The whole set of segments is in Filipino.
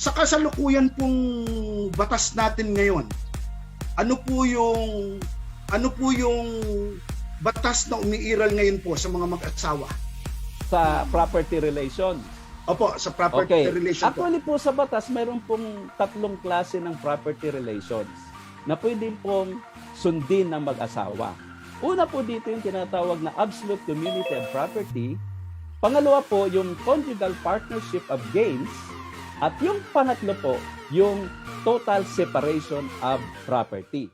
Sa kasalukuyan pong batas natin ngayon, ano po yung batas na umiiral ngayon po sa mga mag-asawa? sa property relation. Opo, sa property Okay. relation po. Actually po sa batas, mayroon pong tatlong klase ng property relations na pwede pong sundin ng mag-asawa. Una po dito yung tinatawag na absolute community of property. Pangalawa po yung conjugal partnership of gains. At yung pangatlo po, yung total separation of property.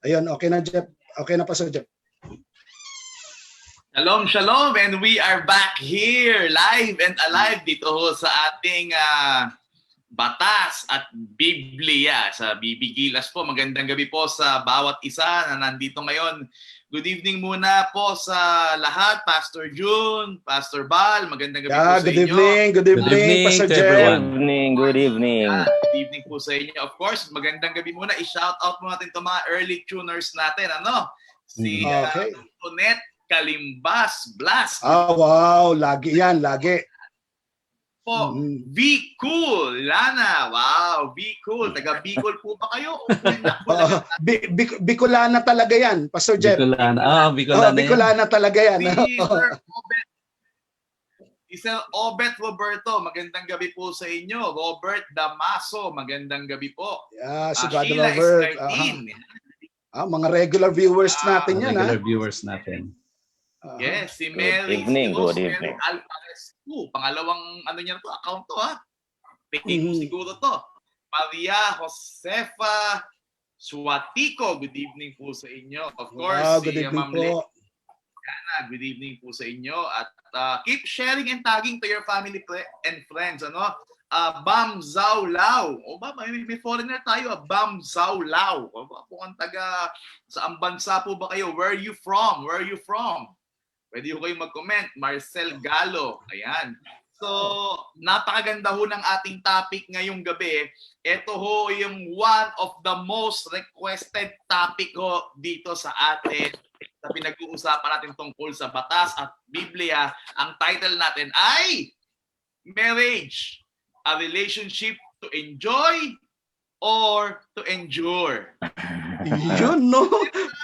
Ayun, okay na Jeff. Okay na Pastor Jeff. Shalom, shalom, and we are back here, live and alive dito ho sa ating batas at Biblia sa Bibigilas po. Magandang gabi po sa bawat isa na nandito ngayon. Good evening muna po sa lahat, Pastor June, Pastor Bal, magandang gabi po sa Good inyo. evening, good evening, Pastor to Jeff. everyone. Good evening. Good evening po sa inyo. Of course, magandang gabi muna. I-shout out mo natin itong mga early tuners natin. Ano? Si Okay. Tonet Kalimbas Blas. Wow, lagi yan, lagi. Po, Be Cool, Lana. Wow, Be Cool. Taga Bicol po ba kayo? Bicolana talaga yan, Pastor Jeff. Bicolana. Bicolana. Bicolana talaga yan. Si Sir Obet Roberto, magandang gabi po sa inyo. Robert Damaso, magandang gabi po. Yeah, si Brother Sheila Robert. Escartin. Mga regular viewers natin yan. Regular viewers natin. Yes, si Good Mary. evening, Si good Rosemary evening. Alvarez. Pangalawang ano niya to, account to ha. Peke ko siguro to. Maria Josefa Suatico, good evening po sa inyo. Of course, Good si evening Ma'am po. Liana, good evening po sa inyo. At keep sharing and tagging to your family and friends. Ano? Bam Zhao Lao. O ba, may foreigner tayo. Bam Zhao Lao. O ba, kung taga saan bansa po ba kayo? Where are you from? Where are you from? Pwede ko kayong mag-comment. Marcel Galo. Ayan. So, napakaganda ho ng ating topic ngayong gabi. Ito ho yung one of the most requested topic ho dito sa atin sa pinag-uusapan natin tungkol sa batas at Biblia. Ang title natin ay Marriage, a relationship to enjoy or to endure. Yun, no?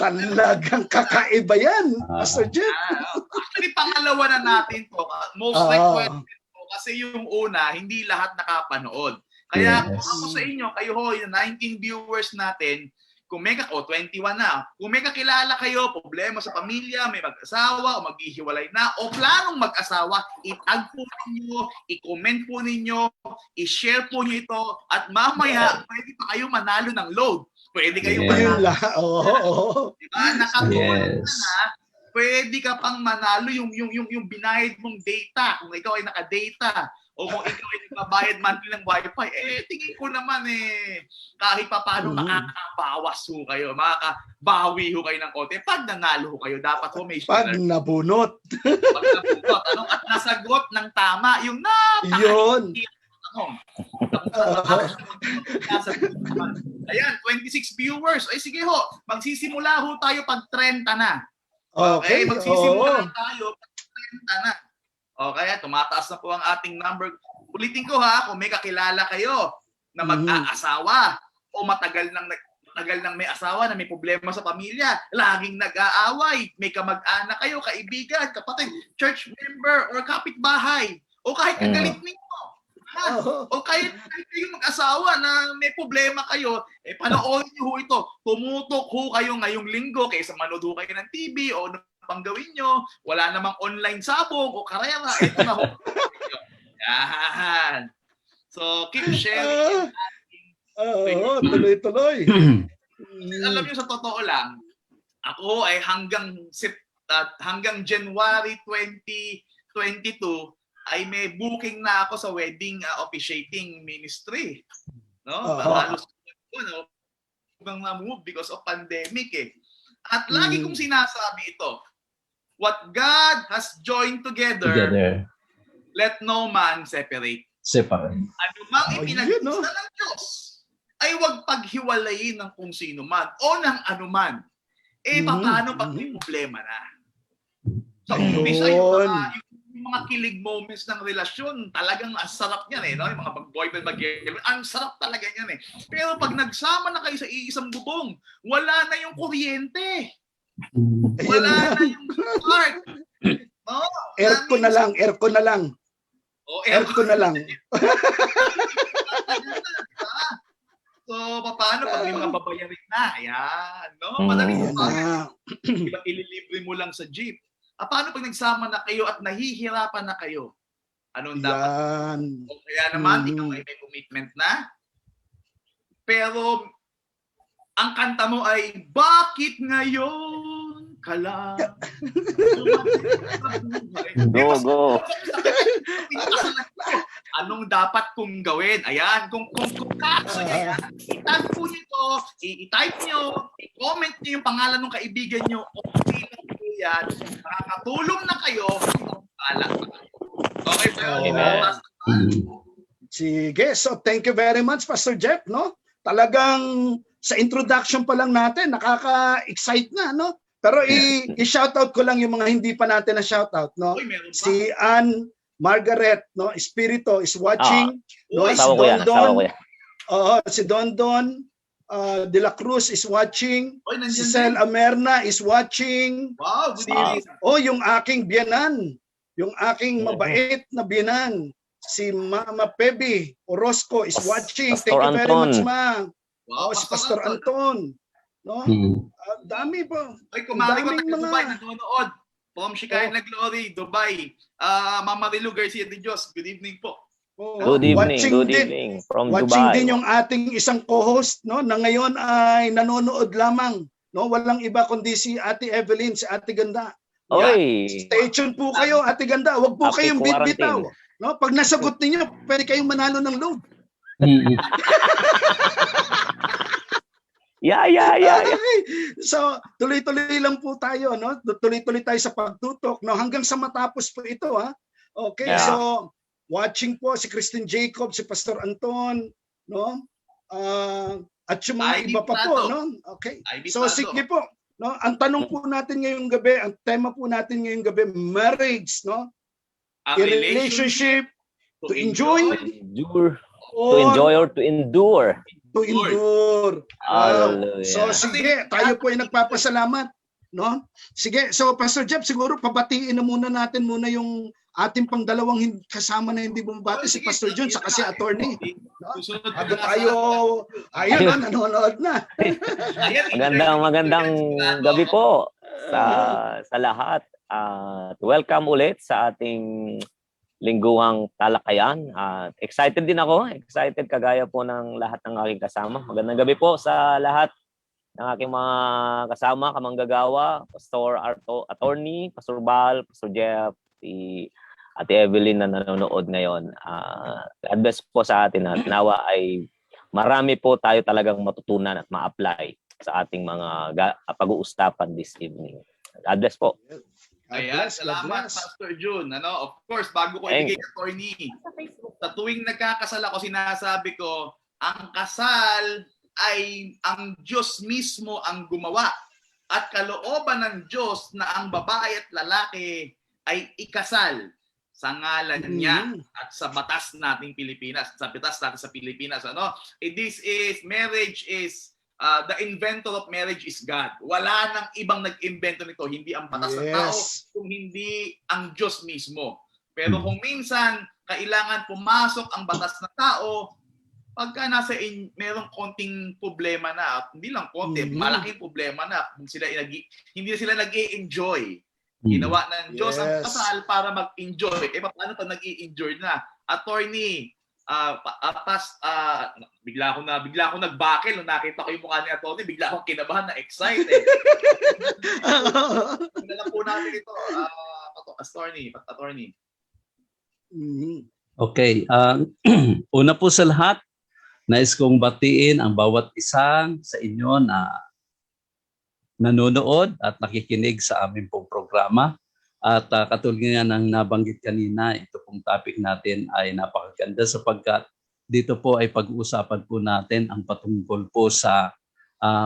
Talagang kakaiba yan, Pastor Jeff. Actually, pangalawa na natin to. Most requested to kasi yung una, hindi lahat nakapanood. Kaya kung ako sa inyo, kayo ho, yung 19 viewers natin, kung may 21 na, kung may kakilala kayo, problema sa pamilya, may mag-asawa o maghihiwalay na, o planong mag-asawa, itag po ninyo, i-comment po ninyo, i-share po nyo ito, at mamaya, pwede pa kayo manalo ng load. Pwede kayo manalo. Diba? Nakatuwa na, pwede ka pang manalo yung binayad mong data, kung ikaw ay naka-data. O kung ikaw ay nagbabayad monthly ng wifi, tingin ko naman kahit pa paano makakabawas ho kayo, makakabawi ho kayo ng konti. Pag nanalo ho kayo, dapat ho may share. Pag nabunot. Pag nabunot, at nasagot ng tama, yung Yun. Ayan, 26 viewers. Ay sige ho, magsisimula ho tayo pag 30 na. Okay, magsisimula tayo pag 30 na. O kaya tumataas na po ang ating number. Ulitin ko ha, kung may kakilala kayo na mag-aasawa o matagal nang may asawa na may problema sa pamilya, laging nag-aaway, may kamag-anak kayo, kaibigan, kapatid, church member or kapitbahay, o kahit kagalit ninyo. O kahit kayo mag-asawa na may problema kayo, panoorin niyo ho ito. Tumutok ho kayo ngayong linggo kaysa manood ho kayo ng TV o pang gawin nyo, wala namang online sabong o karera, ito na ho. Yan. So, keep sharing. Tuloy-tuloy. Alam nyo, sa totoo lang, ako ay hanggang January 2022 ay may booking na ako sa wedding officiating ministry. No? Oo. Halos no, bang na-move because of pandemic eh. At lagi kong sinasabi ito, what God has joined together, let no man separate. Ano mang ipinag-isa ng Diyos, ay huwag paghiwalayin ng kung sino man o ng anuman. Paano pag may problema na? Sa umpisa, yung mga kilig moments ng relasyon, talagang ang sarap niyan eh. No? Yung mga boyfriend, mag-girlfriend, ang sarap talaga niyan eh. Pero pag nagsama na kayo sa iisang bubong, wala na yung kuryente. Wala na yung spark. No? Aircon na lang, aircon na lang. Aircon na lang. So, paano pag may mga babayarin na? Ayan, no? Madaling diba, ililibre mo lang sa jeep. Paano pag nagsama na kayo at nahihirapan na kayo? Anong dapat? O kaya naman, ikaw ay may commitment na. Pero, ang kanta mo ay, bakit ngayon ka lang? Go. Anong dapat kong gawin? Ayan, kung kaso niya yan, itag po nyo ito, i-type nyo, i-comment nyo yung pangalan ng kaibigan nyo, okay lang po yan, nakakatulong na kayo, alam na kayo. Okay ba yun? Sige, so thank you very much, Pastor Jeff, no? Talagang sa introduction pa lang natin, nakaka-excite na, no? Pero i-shoutout ko lang yung mga hindi pa natin na shoutout, no? Si Ann Margaret, no, Espirito is watching. No, si Dondon. Si Dondon De La Cruz is watching. Si Cel Amerna is watching. Wow, yung aking biyanan, yung aking mabait na biyanan, si Mama Pebi Orozco is watching. Thank you very much, ma. Wow, si Pastor Anton. No? Dami po. Ay, kumari ko taga Dubai, nanonood. From Shekinah Glory, Dubai. Mama Rilu Garcia de Dios, good evening po. Good evening from watching Dubai. Din yung ating isang co-host, no, na ngayon ay nanonood lamang, no, walang iba kundi si Ate Evelyn, si Ate Ganda. Oy. Stay tuned po kayo, Ate Ganda. Huwag po kayong bitbitaw. No, pag nasagot niyo, pwede kayong manalo ng load. Yeah. So, tuloy-tuloy lang po tayo, no? Tuloy-tuloy tayo sa pagtutok, no? Hanggang sa matapos po ito, ha? Okay, so watching po si Christine Jacob, si Pastor Anton, no? At yung mga iba pa po, no? Okay. So, sige po, no? Ang tanong po natin ngayong gabi, ang tema po natin ngayong gabi, marriage, no? A relationship to enjoy, to enjoy or to endure. To endure. So sige, tayo po ay nagpapasalamat, no? Sige, so Pastor Jeff, siguro pabatiin na muna natin yung ating pangdalawang kasama na hindi bumabati, si Pastor John saka si attorney. No? Bago tayo, ayun, nanonood na. Magandang gabi po sa lahat. Welcome ulit sa ating lingguhang talakayan. Excited din ako. Excited kagaya po ng lahat ng aking kasama. Magandang gabi po sa lahat ng aking mga kasama, kamanggagawa, Pastor Attorney, Pastor Bal, Pastor Jeff, si Ate Evelyn na nanonood ngayon. God bless po sa atin at nawa ay marami po tayo talagang matutunan at ma-apply sa ating mga pag-uusapan this evening. God bless po. Ayan, salamat Pastor June. Of course, bago ko ibigay kay Attorney, sa tuwing nagkakasal ako, sinasabi ko, ang kasal ay ang Diyos mismo ang gumawa. At kalooban ng Diyos na ang babae at lalaki ay ikasal sa ngalan niya at sa batas nating Pilipinas, sa batas natin sa Pilipinas. Marriage is the inventor of marriage is God. Wala nang ibang nag-invento nito, hindi ang batas ng tao, kung hindi ang Diyos mismo. Pero kung minsan kailangan pumasok ang batas ng tao, pagka merong konting problema na, at hindi lang konti, malaking problema na, hindi sila nag-i-enjoy. Ginawa ng Diyos ang kasal para mag-enjoy. Paano pag nag-i-enjoy na? Attorney, bigla ako nagbakil nung nakita ko yung mukha ni Atty. Bigla akong kinabahan na excited. Tingnan po natin ito. Attorney. Mhm. Okay, una po sa lahat, nais kong batiin ang bawat isang sa inyo na nanonood at nakikinig sa aming pong programa. At katulad nga ng nabanggit kanina, ito pong topic natin ay napakaganda sapagkat dito po ay pag-uusapan po natin ang patungkol po sa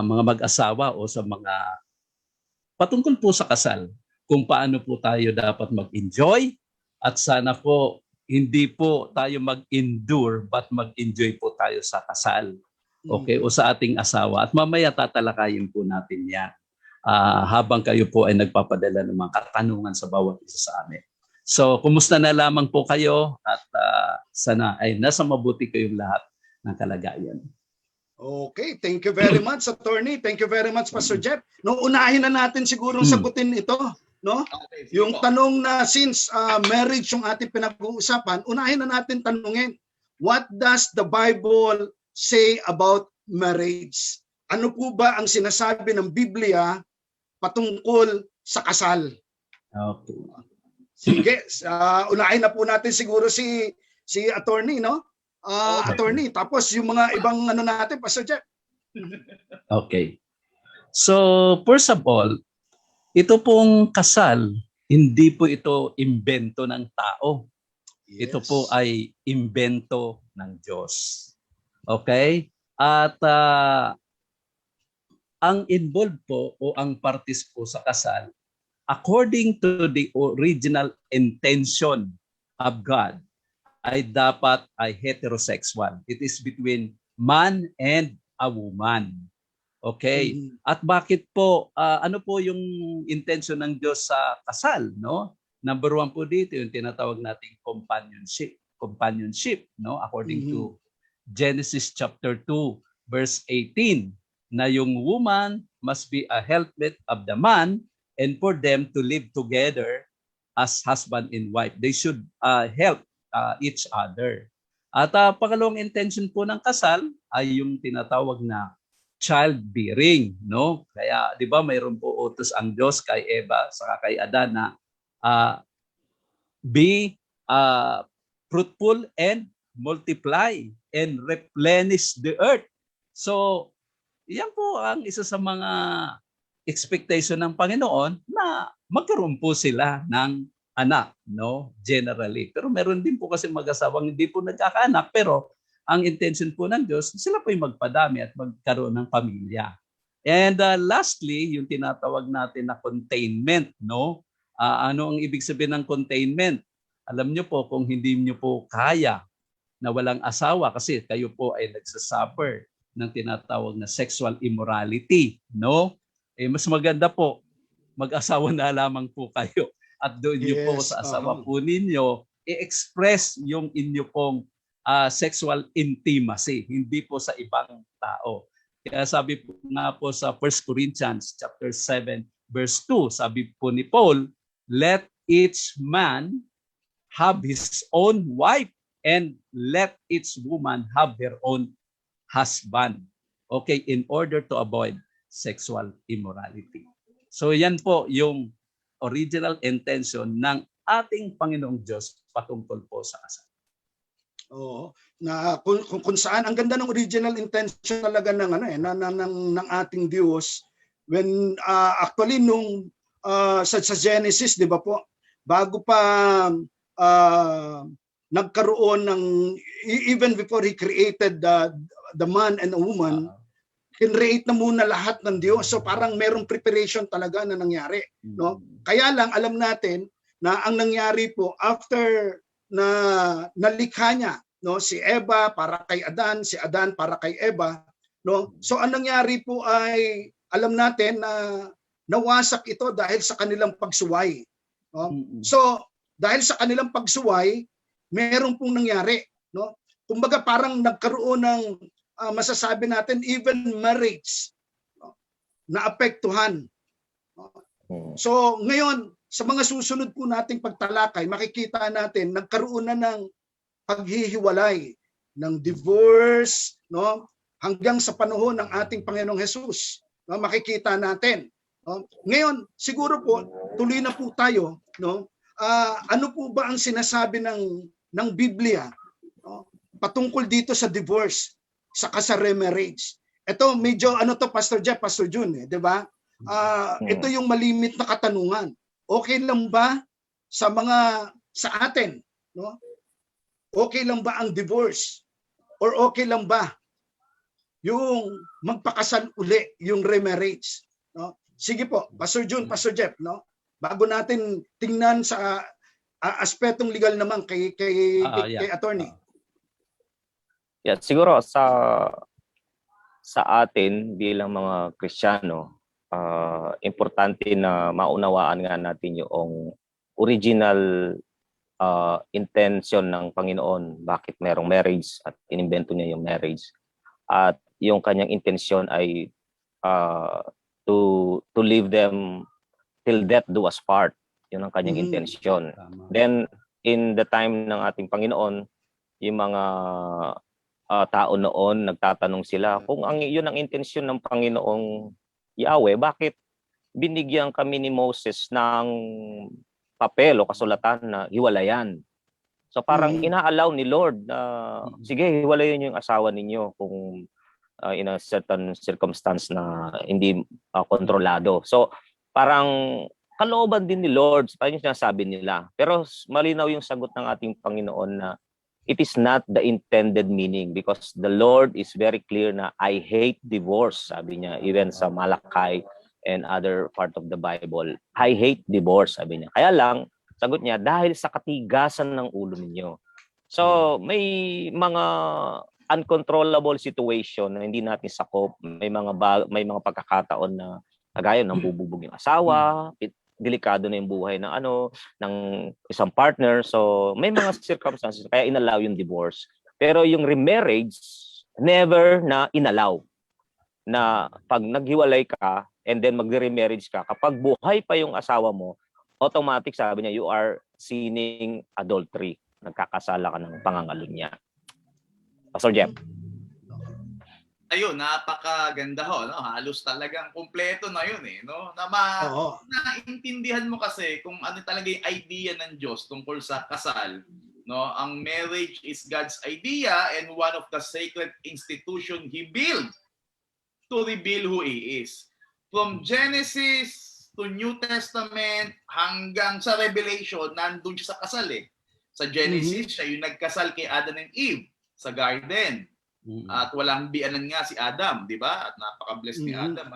mga mag-asawa o sa mga patungkol po sa kasal, kung paano po tayo dapat mag-enjoy at sana po hindi po tayo mag-endure but mag-enjoy po tayo sa kasal. Okay, o sa ating asawa. At mamaya tatalakayin po natin yan habang kayo po ay nagpapadala ng mga katanungan sa bawat isa sa amin. So, kumusta na lamang po kayo at sana ay nasa mabuti kayong lahat ng kalagayan. Okay, thank you very much, Attorney. Thank you very much, Pastor Jeff. No, unahin na natin sigurong sagutin ito, no? Okay, sige Yung po. tanong na since marriage yung ating pinag-uusapan, unahin na natin tanungin, what does the Bible say about marriage? Ano po ba ang sinasabi ng Biblia patungkol sa kasal? Okay. Sige, unahin na po natin siguro si Attorney, no? Attorney, tapos yung mga ibang ano natin, Pastor Jeff. Okay. So, first of all, ito pong kasal, hindi po ito imbento ng tao. Yes. Ito po ay imbento ng Diyos. Okay? At ang involved po o ang parties po sa kasal, according to the original intention of God, ay dapat ay heterosexual. It is between man and a woman. Okay? Mhm. At bakit po, ano po yung intention ng Diyos sa kasal, no? Number one po dito, yung tinatawag nating companionship, no? According to Genesis chapter 2, verse 18, na yung woman must be a helpmate of the man and for them to live together as husband and wife. They should help each other. At pangalawang intention po ng kasal ay yung tinatawag na childbearing, no? Kaya 'di ba mayroon po utos ang Diyos kay Eva saka kay Adan na be fruitful and multiply and replenish the earth. So, yan po ang isa sa mga expectation ng Panginoon na magkaroon po sila ng anak, no? Generally. Pero meron din po kasi mag-asawang hindi po nagkakaanak pero ang intention po ng Diyos, sila po yung magpadami at magkaroon ng pamilya. And lastly, yung tinatawag natin na containment, no? Ano ang ibig sabihin ng containment? Alam niyo po kung hindi niyo po kaya na walang asawa kasi kayo po ay nagsasuffer ng tinatawag na sexual immorality, no? Mas maganda po mag-asawa na lamang po kayo at doon niyo po sa asawa po ninyo i-express yung inyo pong sexual intimacy, hindi po sa ibang tao. Kaya sabi po nga po sa 1 Corinthians chapter 7 verse 2, sabi po ni Paul, let each man have his own wife and let each woman have her own husband. Okay, in order to avoid sexual immorality. So yan po yung original intention ng ating Panginoong Diyos patungkol po sa kasal. Oo, na kung saan ang ganda ng original intention talaga ng ng ating Diyos when actually nung sa Genesis, 'di ba po, bago pa nagkaroon ng even before he created the man and the woman, kinreate na muna lahat ng Diyos. So parang merong preparation talaga na nangyari, no? Kaya lang alam natin na ang nangyari po after na nalikha niya, no, si Eva para kay Adan, si Adan para kay Eva, no? So ang nangyari po ay alam natin na nawasak ito dahil sa kanilang pagsuway, no? So dahil sa kanilang pagsuway, meron pong nangyari, no? Kumbaga parang nagkaroon ng masasabi natin even marriage, no, na apektuhan. So ngayon sa mga susunod po nating pagtalakay, makikita natin nagkaroon na ng paghihiwalay, ng divorce, no, hanggang sa panahon ng ating Panginoong Hesus. No, makikita natin, no? Ngayon siguro po tuloy na po tayo, no? ano po ba ang sinasabi ng Biblia, no, patungkol dito sa divorce, sa remarriage? Ito medyo ano to, Pastor Jeff, Pastor June, 'di ba? Ito yung malimit na katanungan. Okay lang ba sa atin, no? Okay lang ba ang divorce? Or okay lang ba yung magpakasal uli, yung remarriage, no? Sige po, Pastor June, Pastor Jeff, no? Bago natin tingnan sa aspetong legal naman kay attorney. Yeah, siguro sa atin bilang mga Kristiyano, importante na maunawaan nga natin yung original intention ng Panginoon, bakit merong marriage at inimbento niya yung marriage. At yung kanyang intensyon ay to leave them till death do us part. Yun ang kanyang intensyon. Then, in the time ng ating Panginoon, yung mga tao noon, nagtatanong sila, kung yun ang intensyon ng Panginoong Yahweh, bakit binigyan kami ni Moses ng papel o kasulatan na hiwalayan? So parang inaalaw ni Lord na, sige, hiwalayan yung asawa ninyo kung in a certain circumstance na hindi kontrolado. So parang kalooban din ni Lord, parang yung sinasabi nila. Pero malinaw yung sagot ng ating Panginoon na it is not the intended meaning, because the Lord is very clear na I hate divorce, sabi niya, even sa Malachi and other part of the Bible. I hate divorce, sabi niya. Kaya lang, sagot niya, dahil sa katigasan ng ulo ninyo. So may mga uncontrollable situation na hindi natin sakop, may mga pagkakataon na kagaya ng bububog yung asawa, delikado na yung buhay ng isang partner. So may mga circumstances kaya inallow yung divorce. Pero yung remarriage, never na inallow. Na pag naghiwalay ka and then magre-remarriage ka, kapag buhay pa yung asawa mo, automatic, sabi niya, you are sinning adultery. Nagkakasala ka ng pangangalunya. Pastor Jeff. Ayun, napakaganda ho, no? Halos talagang kumpleto na yun no? Naintindihan mo kasi kung ano talaga yung idea ng Diyos tungkol sa kasal, no? Ang marriage is God's idea and one of the sacred institution He built to reveal who He is. From Genesis to New Testament hanggang sa Revelation, nandun siya sa kasal Sa Genesis, siya yung nagkasal kay Adam and Eve sa garden. At walang bianan nga si Adam, di ba? At napaka-blessed ni Adam.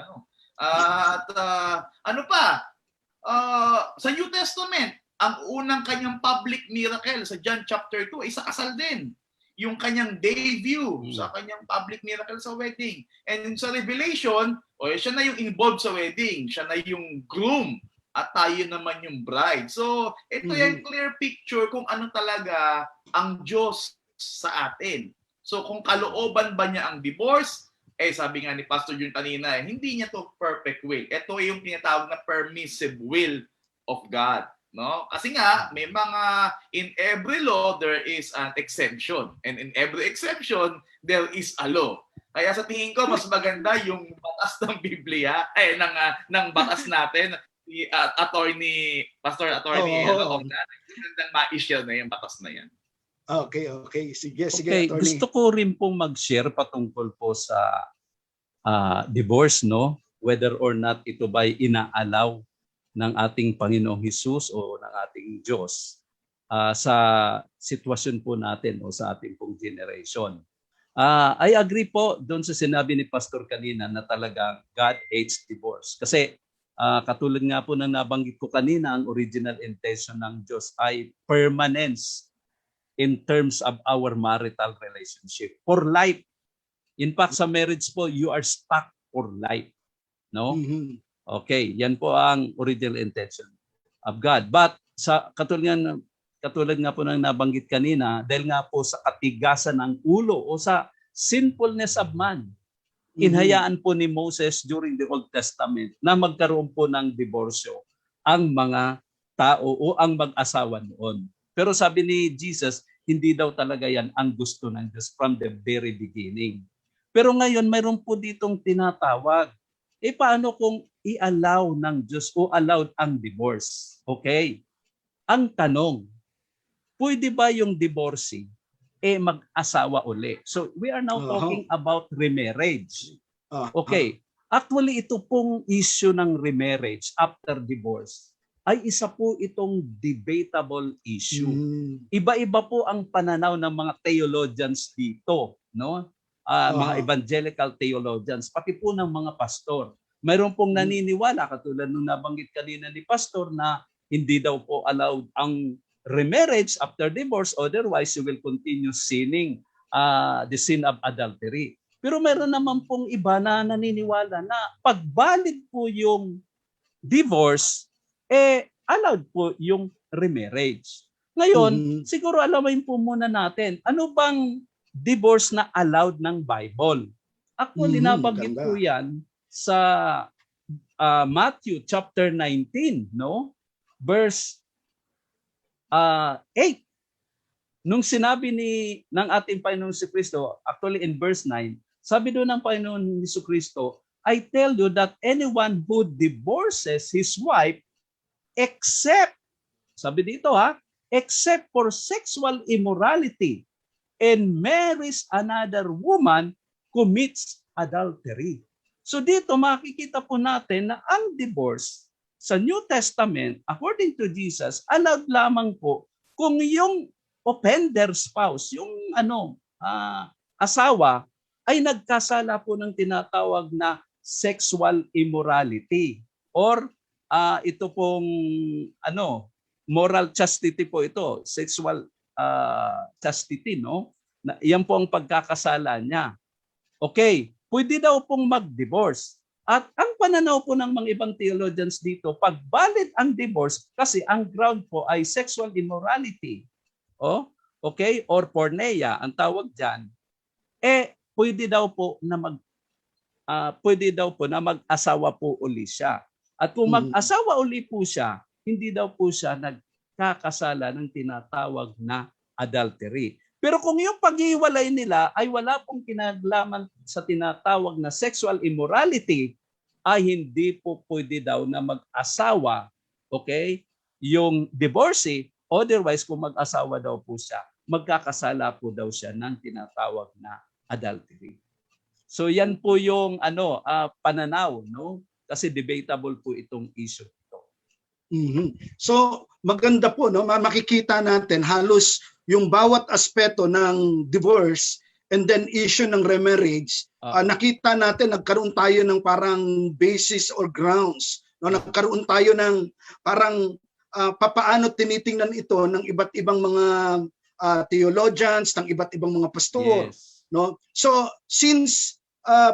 Sa New Testament, ang unang kanyang public miracle sa John chapter 2 ay sa kasal din. Yung kanyang debut sa kanyang public miracle sa wedding. And sa Revelation, siya na yung involved sa wedding. Siya na yung groom. At tayo naman yung bride. So, ito yung clear picture kung ano talaga ang Diyos sa atin. So kung kalooban ba niya ang divorce, sabi nga ni Pastor Jun kanina, hindi niya to perfect will. Ito yung tinatawag na permissive will of God. No? Kasi nga, may mga, in every law, there is an exemption. And in every exception, there is a law. Kaya sa tingin ko, mas maganda yung batas ng Biblia, ng batas natin, Pastor Attorney, magandang ma-issue na yung batas na yan. Okay. Sige, okay, attorney. Gusto ko rin pong mag-share patungkol po sa divorce, no? Whether or not ito ba'y inaalaw ng ating Panginoong Hesus o ng ating Diyos sa sitwasyon po natin o sa ating pong generation. I agree po doon sa sinabi ni Pastor kanina na talagang God hates divorce. Kasi katulad nga po ng nabanggit ko kanina, ang original intention ng Diyos ay permanence in terms of our marital relationship for life. In fact, sa marriage po, you are stuck for life. No? Okay, yan po ang original intention of God. But sa katulad nga po ng nabanggit kanina, dahil nga po sa katigasan ng ulo o sa sinfulness of man, inhayaan po ni Moses during the Old Testament na magkaroon po ng diborsyo ang mga tao o ang mag-asawa noon. Pero sabi ni Jesus, hindi daw talaga yan ang gusto ng Diyos from the very beginning. Pero ngayon, mayroon po ditong tinatawag. Paano kung i-allow ng Diyos o allowed ang divorce? Okay. Ang tanong, pwede ba yung divorcee mag-asawa uli? So we are now talking about remarriage. Okay. Actually, ito pong issue ng remarriage after divorce ay isa po itong debatable issue. Iba-iba po ang pananaw ng mga theologians dito, no? Mga evangelical theologians, pati po ng mga pastor. Mayroon pong naniniwala, katulad nung nabanggit kanina ni pastor, na hindi daw po allowed ang remarriage after divorce, otherwise you will continue sinning the sin of adultery. Pero meron naman pong iba na naniniwala na pagbalid po yung divorce, allowed po yung remarriage. Ngayon, siguro alamin po muna natin, ano bang divorce na allowed ng Bible? Actually, nabanggit po yan sa Matthew chapter 19, no? Verse 8. Nung sinabi ng ating Panginoon si Kristo, actually in verse 9, sabi doon ng Panginoon ni Kristo, I tell you that anyone who divorces his wife except, sabi dito except for sexual immorality and marries another woman commits adultery. So dito makikita po natin na ang divorce sa New Testament, according to Jesus, allowed lamang po kung yung offender spouse, yung asawa, ay nagkasala po ng tinatawag na sexual immorality or ito pong moral chastity po ito, sexual chastity, no? Yan po ang pagkakasala niya. Okay, pwede daw pong mag-divorce. At ang pananaw po ng mga ibang theologians dito, pag valid ang divorce, kasi ang ground po ay sexual immorality, okay, or porneia, ang tawag diyan, pwede daw po na mag-asawa po uli siya. At kung mag-asawa uli po siya, hindi daw po siya nagkakasala ng tinatawag na adultery. Pero kung yung paghiwalay nila ay wala pong kinaglaman sa tinatawag na sexual immorality, ay hindi po pwede daw na mag-asawa, okay, yung divorcee. Otherwise, kung mag-asawa daw po siya, magkakasala po daw siya ng tinatawag na adultery. So yan po yung pananaw, no? Kasi debatable po itong issue ito. So maganda po, no? Makikita natin halos yung bawat aspeto ng divorce and then issue ng remarriage. Nakita natin nagkaroon tayo ng parang basis or grounds, no? Nagkaroon tayo ng parang papaano tinitingnan ito ng iba't ibang mga theologians, ng iba't ibang mga pastor. Yes. No? So since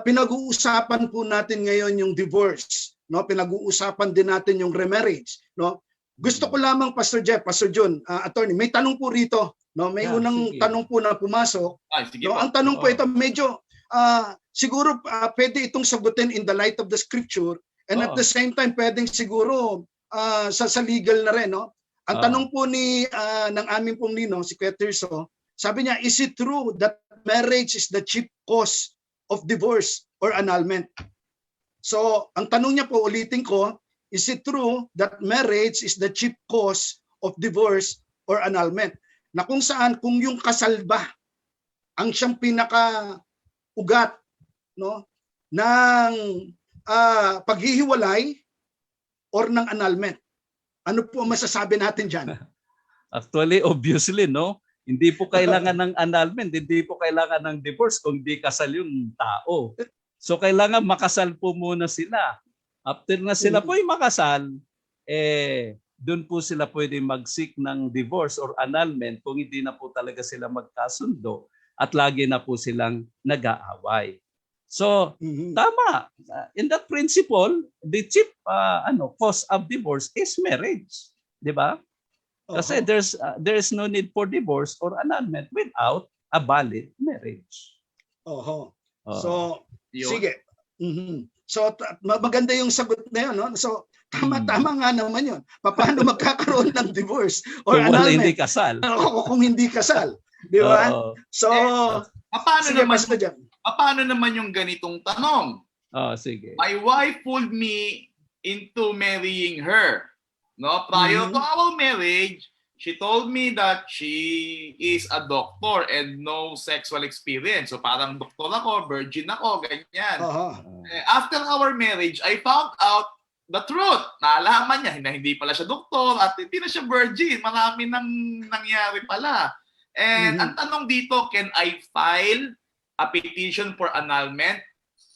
pinag-uusapan po natin ngayon yung divorce, no? Pinag-uusapan din natin yung remarriage, no? Gusto ko lamang Pastor Jeff, Pastor John, attorney, may tanong po rito, no? May unang tanong po na pumasok. No? Ang tanong po ito medyo siguro pwede itong sagutin in the light of the scripture and at the same time pwedeng siguro sa legal na rin, no? Ang tanong po ng aming pong ninong si Kuya Tirso, sabi niya, is it true that marriage is the chief cause of divorce or annulment? So, ang tanong niya po, ulitin ko, is it true that marriage is the chief cause of divorce or annulment? Na kung saan, kung yung kasal ba ang siyang pinaka-ugat, no, ng paghihiwalay or ng annulment? Ano po ang masasabi natin dyan? Actually, obviously, no? Hindi po kailangan ng annulment, hindi po kailangan ng divorce kung di kasal yung tao. So kailangan makasal po muna sila. After na sila po yung makasal, doon po sila pwede mag-seek ng divorce or annulment kung hindi na po talaga sila magkasundo at lagi na po silang nag-aaway. So, tama. In that principle, the chief cause of divorce is marriage. Di ba? Kasi there's no need for divorce or annulment without a valid marriage. So, sige. So, maganda yung sagot na yun, no? So, tama nga naman yun. Paano magkakaroon ng divorce or kung annulment? Kung hindi kasal. Kung hindi kasal. Di ba? So, paano naman yung ganitong tanong? Sige. My wife pulled me into marrying her. No, prior to our marriage, she told me that she is a doctor and no sexual experience. So parang doktor ako, virgin ako, ganyan. After our marriage, I found out the truth. Naalaman niya na hindi pala siya doktor at hindi na siya virgin. Marami nang nangyari pala. And ang tanong dito, can I file a petition for annulment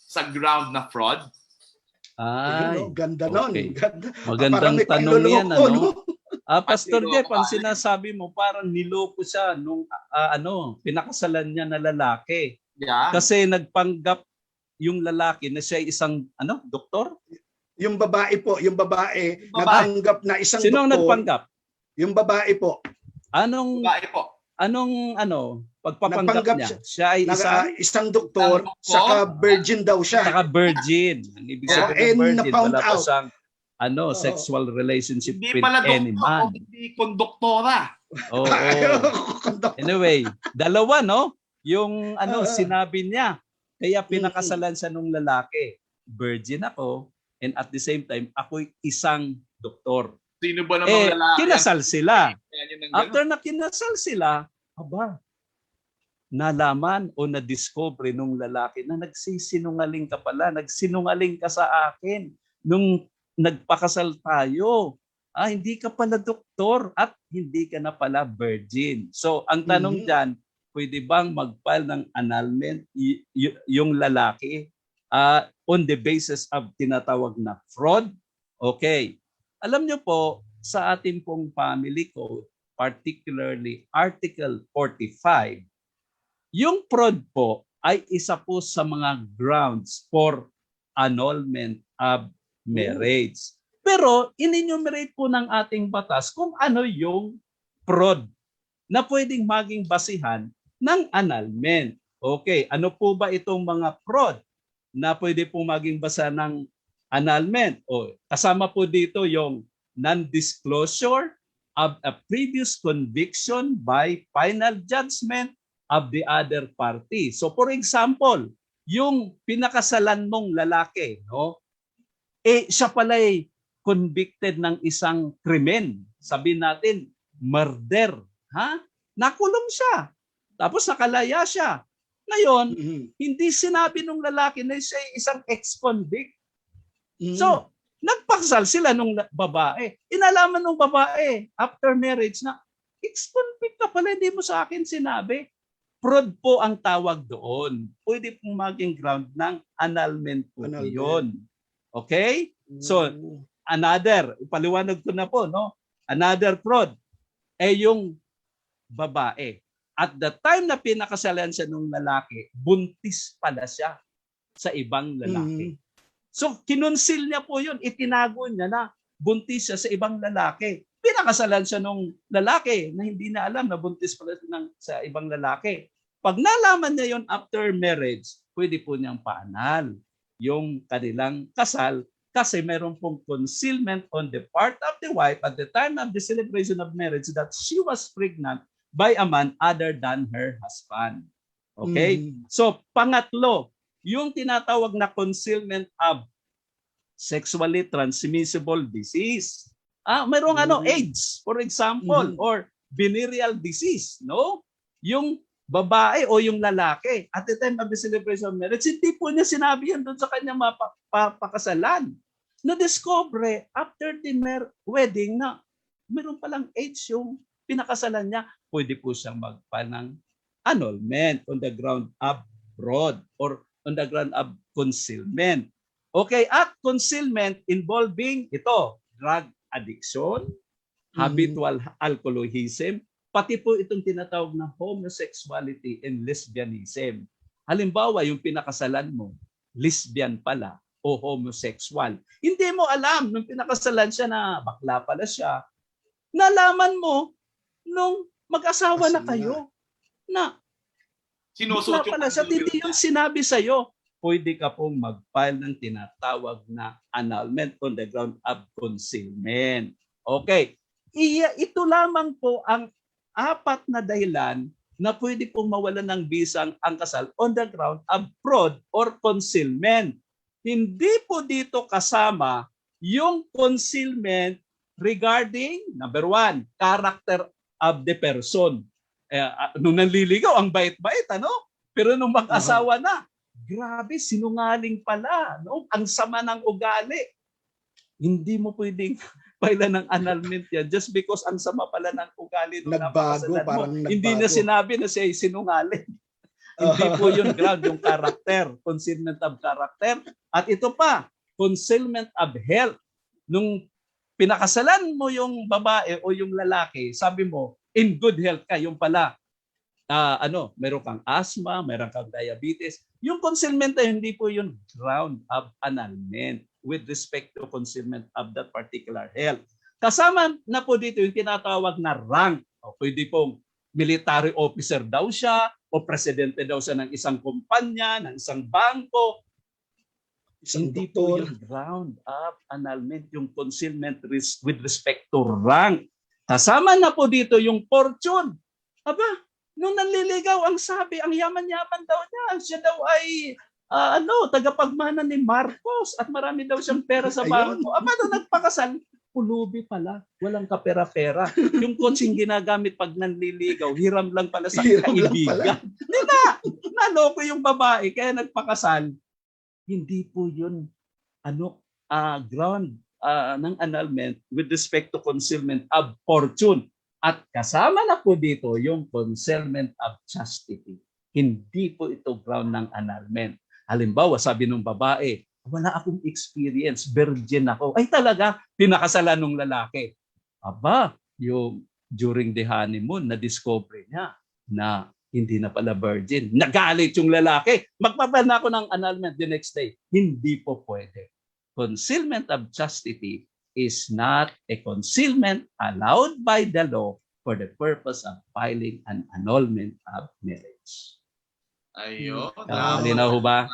sa ground na fraud? Ay, ganda nun. okay. Ganda. Magandang Parang tanong yan, panloloko, ano? no? Pastor Niloko Jeff, ang ka. sinasabi mo, parang niloko siya nung pinakasalan niya na lalaki. Yeah. Kasi nagpanggap yung lalaki na siya ay isang doktor? Yung babae po, yung babae, Yung babae. nagpanggap na isang Sinong doktor. nagpanggap? Yung babae po. Anong Babae po. pagpapanggap Nagpanggap niya? Siya ay Isang doktor, Isang doktor. saka virgin daw siya. saka virgin. Ang ibig Yeah. sabihin ng And virgin, na-found wala pa out. siyang sexual relationship Hindi with pala any doktor, man. hindi konduktora. Oo. Anyway, dalawa, no? Yung sinabi niya. Kaya pinakasalan siya nung lalaki. Virgin ako, and at the same time, ako'y isang doktor. Sino ba namang lalaki? Kinasal sila. Yan yun ang ganun. After na kinasal sila, nalaman o na-discover nung lalaki na nagsisinungaling ka pala, nagsinungaling ka sa akin nung nagpakasal tayo. Hindi ka pala doktor at hindi ka na pala virgin. So, ang tanong dyan, pwede bang mag-file ng annulment yung lalaki on the basis of tinatawag na fraud? Okay. Alam nyo po, sa ating pong family code, particularly Article 45, yung fraud po ay isa po sa mga grounds for annulment of marriage. Pero in-enumerate po ng ating batas kung ano yung fraud na pwedeng maging basihan ng annulment. Okay, ano po ba itong mga fraud na pwede po maging basa ng annulment? Kasama po dito yung non-disclosure of a previous conviction by final judgment of the other party. So for example, yung pinakasalan mong lalaki, siya pala ay convicted ng isang krimen. Sabihin natin, murder. Nakulong siya. Tapos nakalaya siya. Ngayon, hindi sinabi nung lalaki na siya ay isang ex-convict. So, nagpaksal sila nung babae. Inalaman nung babae after marriage na ex-convict ka pala, hindi mo sa akin sinabi. Fraud po ang tawag doon. Pwede pong maging ground ng annulment po yun. Okay? So, paliwanag ko na po, no? Another fraud yung babae. At the time na pinakasalan siya ng lalaki, buntis pala siya sa ibang lalaki. So, kinonsil niya po yun. Itinago niya na buntis siya sa ibang lalaki. Pinakasalan siya ng lalaki na hindi na alam na buntis pala sa ibang lalaki. Pag nalaman niya yon after marriage, pwede po niyang paanal yung kanilang kasal kasi meron pong concealment on the part of the wife at the time of the celebration of marriage that she was pregnant by a man other than her husband. Okay? So, pangatlo, yung tinatawag na concealment of sexually transmissible disease. Mayroong AIDS, for example, or venereal disease, no? Yung babae o yung lalaki, at the time of the celebration of marriage, hindi po niya sinabi yan doon sa kanyang mapakasalan. Na-discover after the wedding na mayroon palang AIDS yung pinakasalan niya, pwede po siyang mag-file ng annulment on the ground of fraud or on the ground of concealment. Okay, at concealment involving drug addiction, habitual alcoholism, pati po itong tinatawag na homosexuality and lesbianism. Halimbawa, yung pinakasalan mo, lesbian pala o homosexual. Hindi mo alam nung pinakasalan siya na bakla pala siya. Nalaman mo nung mag-asawa na kayo na bakla pala siya. Hindi yung sinabi sa'yo. Pwede ka pong mag-file ng tinatawag na annulment on the ground of concealment. Okay. Ito lamang po ang 4 na dahilan na pwede pong mawalan ng bisang ang kasal on the ground of fraud or concealment. Hindi po dito kasama yung concealment regarding, number 1, character of the person. Nung nanliligaw, ang bait-bait, ano? Pero nung mag-asawa na, grabe, sinungaling pala. No? Ang sama ng ugali. Hindi mo pwedeng pailan ng annulment yan just because ang sama pala ng ugali nung Nagbago, napakasalan mo. parang nagbago. Hindi na sinabi na siya ay sinungaling. Hindi po yun ground, yung character, concealment of character. At ito pa, concealment of health. Nung pinakasalan mo yung babae o yung lalaki, sabi mo, in good health ka, yung pala, meron kang asthma, meron kang diabetes. Yung concealment ay hindi po yung ground of annulment with respect to concealment of that particular health. Kasama na po dito yung tinatawag na rank. O pwede pong military officer daw siya o presidente daw siya ng isang kumpanya, ng isang bangko. Hindi po yung ground of annulment, yung concealment with respect to rank. Kasama na po dito yung fortune. Aba, nung nanliligaw, ang sabi, ang yaman-yaman daw niya. Siya daw ay tagapagmana ni Marcos at marami daw siyang pera sa bangko. Aba, nung nagpakasal, pulubi pala. Walang kapera-pera. Yung coaching ginagamit pag nanliligaw, hiram lang pala sa kaibigan. Di ba? Naloko yung babae, kaya nagpakasal. Hindi po yun ground ng annulment with respect to concealment of fortune. At kasama na po dito yung concealment of chastity. Hindi po ito ground ng annulment. Halimbawa, sabi ng babae, wala akong experience, virgin ako. Ay talaga, pinakasalan ng lalaki. Aba, yung during the honeymoon, na-discover niya na hindi na pala virgin. Nagalit yung lalaki. Magpapala na ako ng annulment the next day. Hindi po pwede. Concealment of chastity is not a concealment allowed by the law for the purpose of filing an annulment of marriage. Ayun. Malinaw ho ba?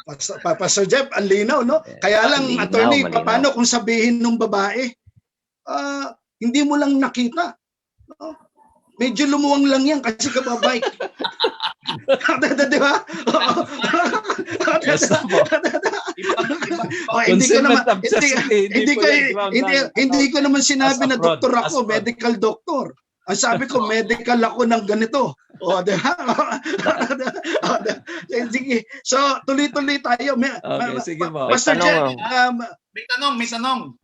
Pastor Jeff, ang linaw, no? Kaya lang, Malinaw, attorney, malinaw. paano kung sabihin ng babae, hindi mo lang nakita. No? Medyo lumuwang lang yan kasi kababike. Di ba? Yes, po. Hindi ko naman sinabi na doktor ako, medical doctor. Ang sabi ko, medical ako ng ganito. O, di ba? Sige. So, tuloy-tuloy tayo. Okay, sige po. Pastor Jeff, May tanong.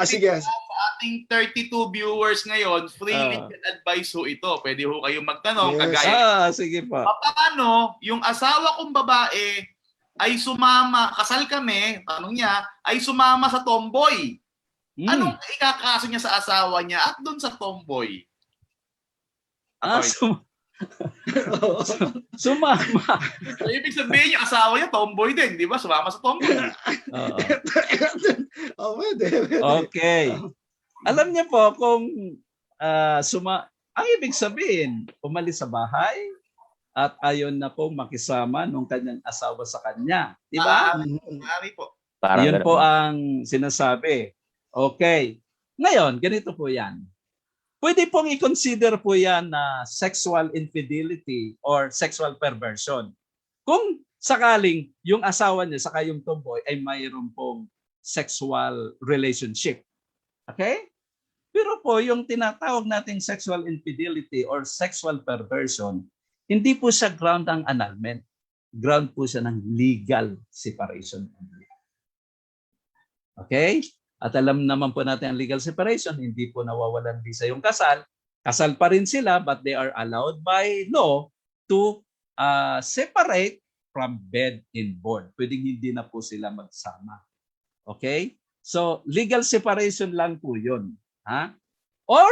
sige. Sa ating 32 viewers ngayon, free legal advice ho ito. Pwede ho kayong magtanong. Yes. Kagaya, Sige po. paano yung asawa kong babae ay sumama, kasal kami, tanong niya, ay sumama sa tomboy. Anong ikakaso niya sa asawa niya at doon sa tomboy? Sumama. So, ibig sabihin yung asawa niya, tomboy din, di ba? Sumama sa tomboy. Okay. Alam niyo po kung ang ibig sabihin, umalis sa bahay at ayon na pong makisama nung kanyang asawa sa kanya. Di ba? Maaari po. Yun po ang sinasabi. Okay. Ngayon, ganito po yan. Pwede pong i-consider po yan na sexual infidelity or sexual perversion. Kung sakaling yung asawa niya saka yung tomboy ay mayroon pong sexual relationship. Okay? Pero po yung tinatawag nating sexual infidelity or sexual perversion, hindi po siya ground ng annulment. Ground po siya ng legal separation. Okay? At alam naman po natin ang legal separation, hindi po nawawalan visa yung kasal. Kasal pa rin sila but they are allowed by law to separate from bed and board. Pwedeng hindi na po sila magsama. Okay? So, legal separation lang po yun. Ha? Or,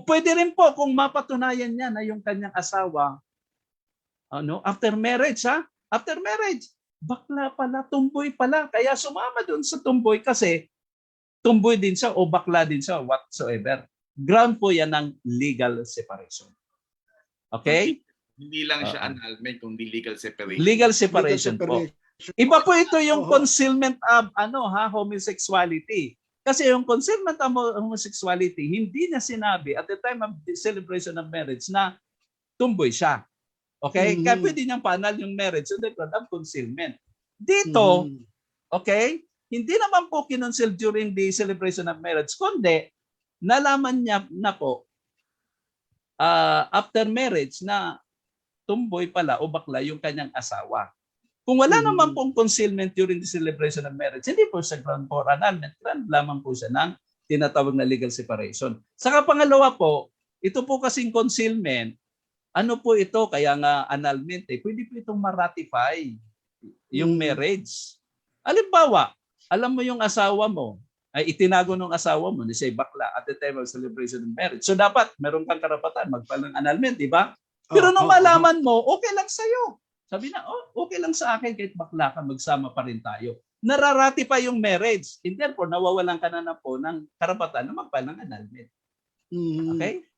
pwede rin po kung mapatunayan niya na yung kanyang asawa, after marriage, after marriage, bakla pala, tumboy pala. Kaya sumama doon sa tumboy kasi tumboy din siya o bakla din siya, whatsoever. Ground po yan ng legal separation. Okay? Hindi lang siya annulment, kundi legal separation. Legal separation po. Iba po ito yung concealment of homosexuality. Kasi yung concealment of homosexuality, hindi niya sinabi at the time of the celebration of marriage na tumboy siya. Okay? Kaya pwede niyang pa-annul yung marriage on the ground of concealment. Dito, okay, hindi naman po kinonceal during the celebration of marriage, kundi nalaman niya na po after marriage na tumboy pala o bakla yung kanyang asawa. Kung wala naman pong concealment during the celebration of marriage, hindi po siya ground for annulment. Ground lamang po siya ng tinatawag na legal separation. Saka pangalawa po, ito po kasing concealment, ano po ito, kaya nga annulment, pwede po itong ma-ratify yung marriage. Halimbawa, alam mo yung asawa mo, ay itinago ng asawa mo, ni say bakla at the time of celebration of marriage. So dapat meron kang karapatan magpalang annulment, di ba? Pero nung malaman mo, okay lang sa'yo. Sabi na, okay lang sa akin kahit bakla ka, magsama pa rin tayo. Nararatify yung marriage. And therefore, nawawalan ka na po ng karapatan na magpalang annulment. Okay?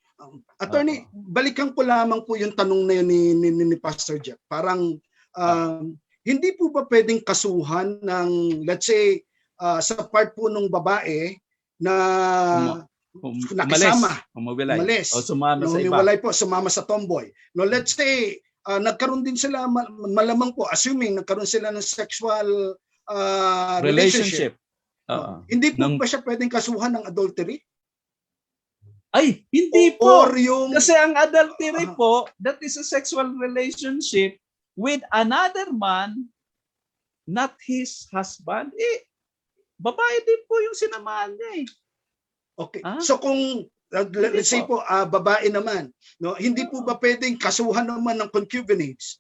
Attorney, balikan ko lamang po yung tanong na yun ni Pastor Jeff. Parang hindi po ba pwedeng kasuhan ng, let's say, sa part po ng babae na nakisama, umalis, o sumama sa iba. Humiwalay po, sumama sa tomboy. No, let's say, nagkaroon din sila, malamang po, assuming nagkaroon sila ng sexual relationship. Hindi po ba siya pwedeng kasuhan ng adultery? Ay, hindi po. Or yung, kasi ang adultery po, that is a sexual relationship with another man, not his husband. Babae din po yung sinamahan niya eh. Okay. So kung let's say po babae naman, no, hindi po ba pwedeng kasuhan naman ng concubinage?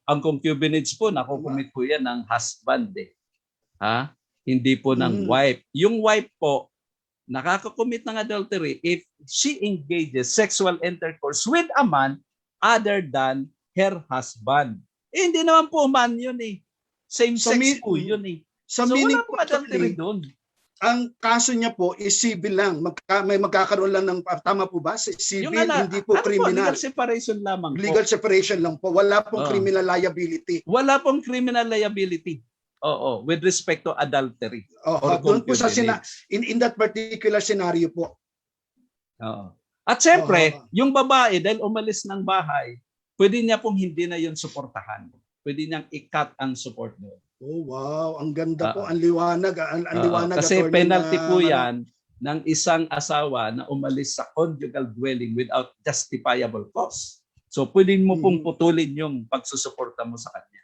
Ang concubinage po nakukumit po yan ng husband eh. Hindi po ng wife. Yung wife po nakakakumit ng adultery if she engages sexual intercourse with a man other than her husband. Hindi naman po man yun eh. Same sex po yun eh. So wala po adultery doon. Ang kaso niya po is civil lang. May magkakaroon lang ng, tama po ba? Civil, hindi po criminal. Legal separation lamang po. Legal separation lang po. Wala pong criminal liability. Wala pong criminal liability. With respect to adultery. Doon po sa in that particular scenario po. At siyempre, yung babae dahil umalis ng bahay, pwede niya pong hindi na yun suportahan. Pwede niyang i-cut ang support mo. Oh wow, ang ganda po, ang liwanag, ang liwanag. Kasi penalty po yan ng isang asawa na umalis sa conjugal dwelling without justifiable cause. So pwede mo pong putulin yung pagsusuporta mo sa kanya.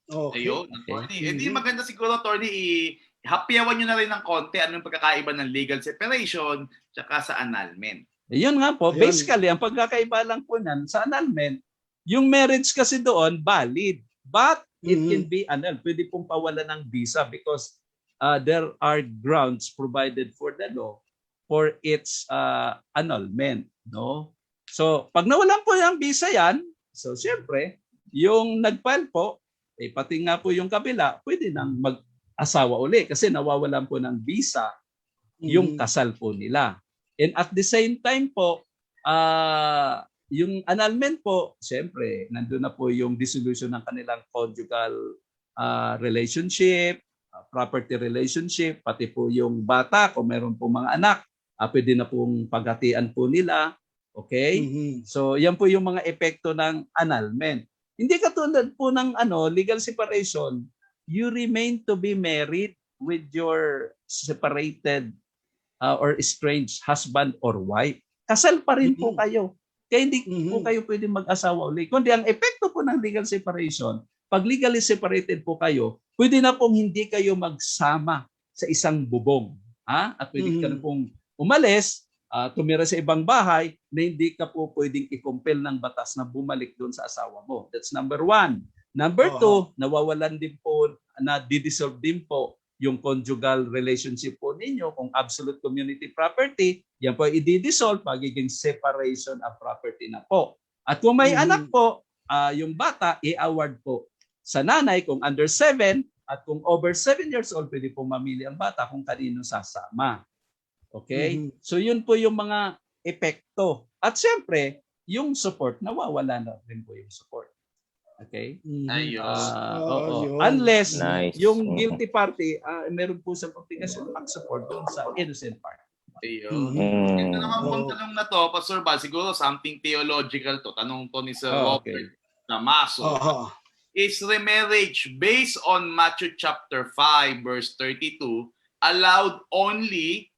Okay. Ayun, attorney. Hindi maganda siguro, attorney, ihapyawan nyo na rin ng konti anong pagkakaiba ng legal separation tsaka sa annulment. Yun nga po, basically, ang pagkakaiba lang po niyan sa annulment, yung marriage kasi doon, valid. But it can be annulled. Pwede pong pawalan ng visa because there are grounds provided for the law for its annulment. No? So, pag nawalan po yung visa yan, so siyempre, yung nag-file po, pati nga po yung kabila, pwede nang mag-asawa uli kasi nawawalan po ng visa yung kasal po nila. And at the same time po, yung annulment po, siyempre, nandun na po yung dissolution ng kanilang conjugal relationship, property relationship, pati po yung bata, kung meron po mga anak, pwede na pong paghatian po nila. Okay? So, yan po yung mga epekto ng annulment. Hindi katulad po ng legal separation, you remain to be married with your separated or estranged husband or wife. Kasal pa rin po kayo. Kaya hindi po kayo pwedeng mag-asawa ulit. Kundi ang epekto po ng legal separation, pag legally separated po kayo, pwede na pong hindi kayo magsama sa isang bubong. At pwede ka na pong umalis, tumira sa ibang bahay na hindi ka po pwedeng i-compel ng batas na bumalik doon sa asawa mo. That's number one. Number two, nawawalan din po, na-dissolve din po yung conjugal relationship po ninyo, kung absolute community property, yan po i-dissolve, magiging separation of property na po. At kung may anak po, yung bata, i-award po sa nanay kung under 7, at kung over 7 years old, pwede po mamili ang bata kung kanino sasama. Okay? So yun po yung mga epekto. At siyempre, yung support, nawawala na rin po yung support. Okay? Unless yung guilty party, meron po sa obligasyon mag-support doon sa innocent party. Ito naman pong tanong na to, Pastor Bal, siguro something theological to. Tanong to ni Sir Robert Damaso. Is remarriage based on Matthew chapter 5 verse 32 allowed only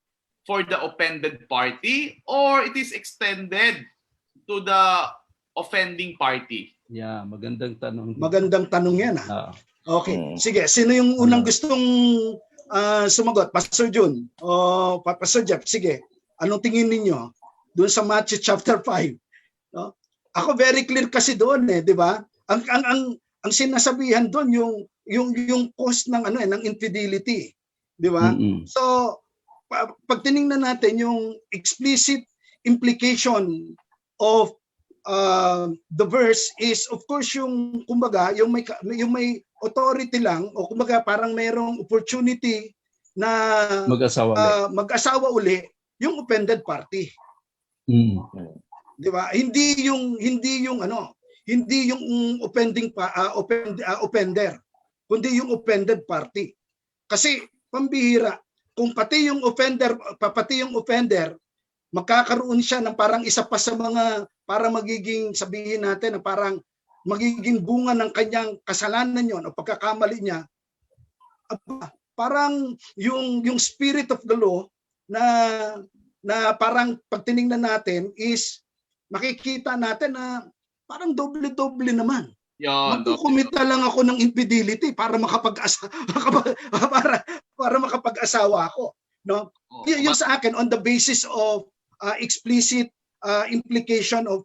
for the offended party or it is extended to the offending party? Yeah, magandang tanong. Magandang tanong yan. Ah. Okay. Sige, sino yung unang gustong sumagot? Pastor Jun o Pastor Jeff? Sige. Anong tingin ninyo doon sa Matthew chapter 5? No? Ako very clear kasi doon di ba? Ang sinasabihan doon yung cause ng ng infidelity, di ba? So pag tiningnan natin yung explicit implication of the verse is of course yung kumbaga yung may authority lang o kumbaga parang mayroong opportunity na mag-asawa uli yung offended party. Di ba? Hindi yung offending offender, kundi yung offended party. Kasi pambihira kung pati yung offender magkakaroon siya ng parang isa pa sa mga para magiging sabihin natin na parang magiging bunga ng kanyang kasalanan yon o pagkakamali niya, parang yung spirit of the law na parang pag tiningnan natin is makikita natin na parang doble-doble naman. Magkukumit na lang ako ng infidelity para para makapag-asawa ako, no? Yun sa akin on the basis of explicit implication of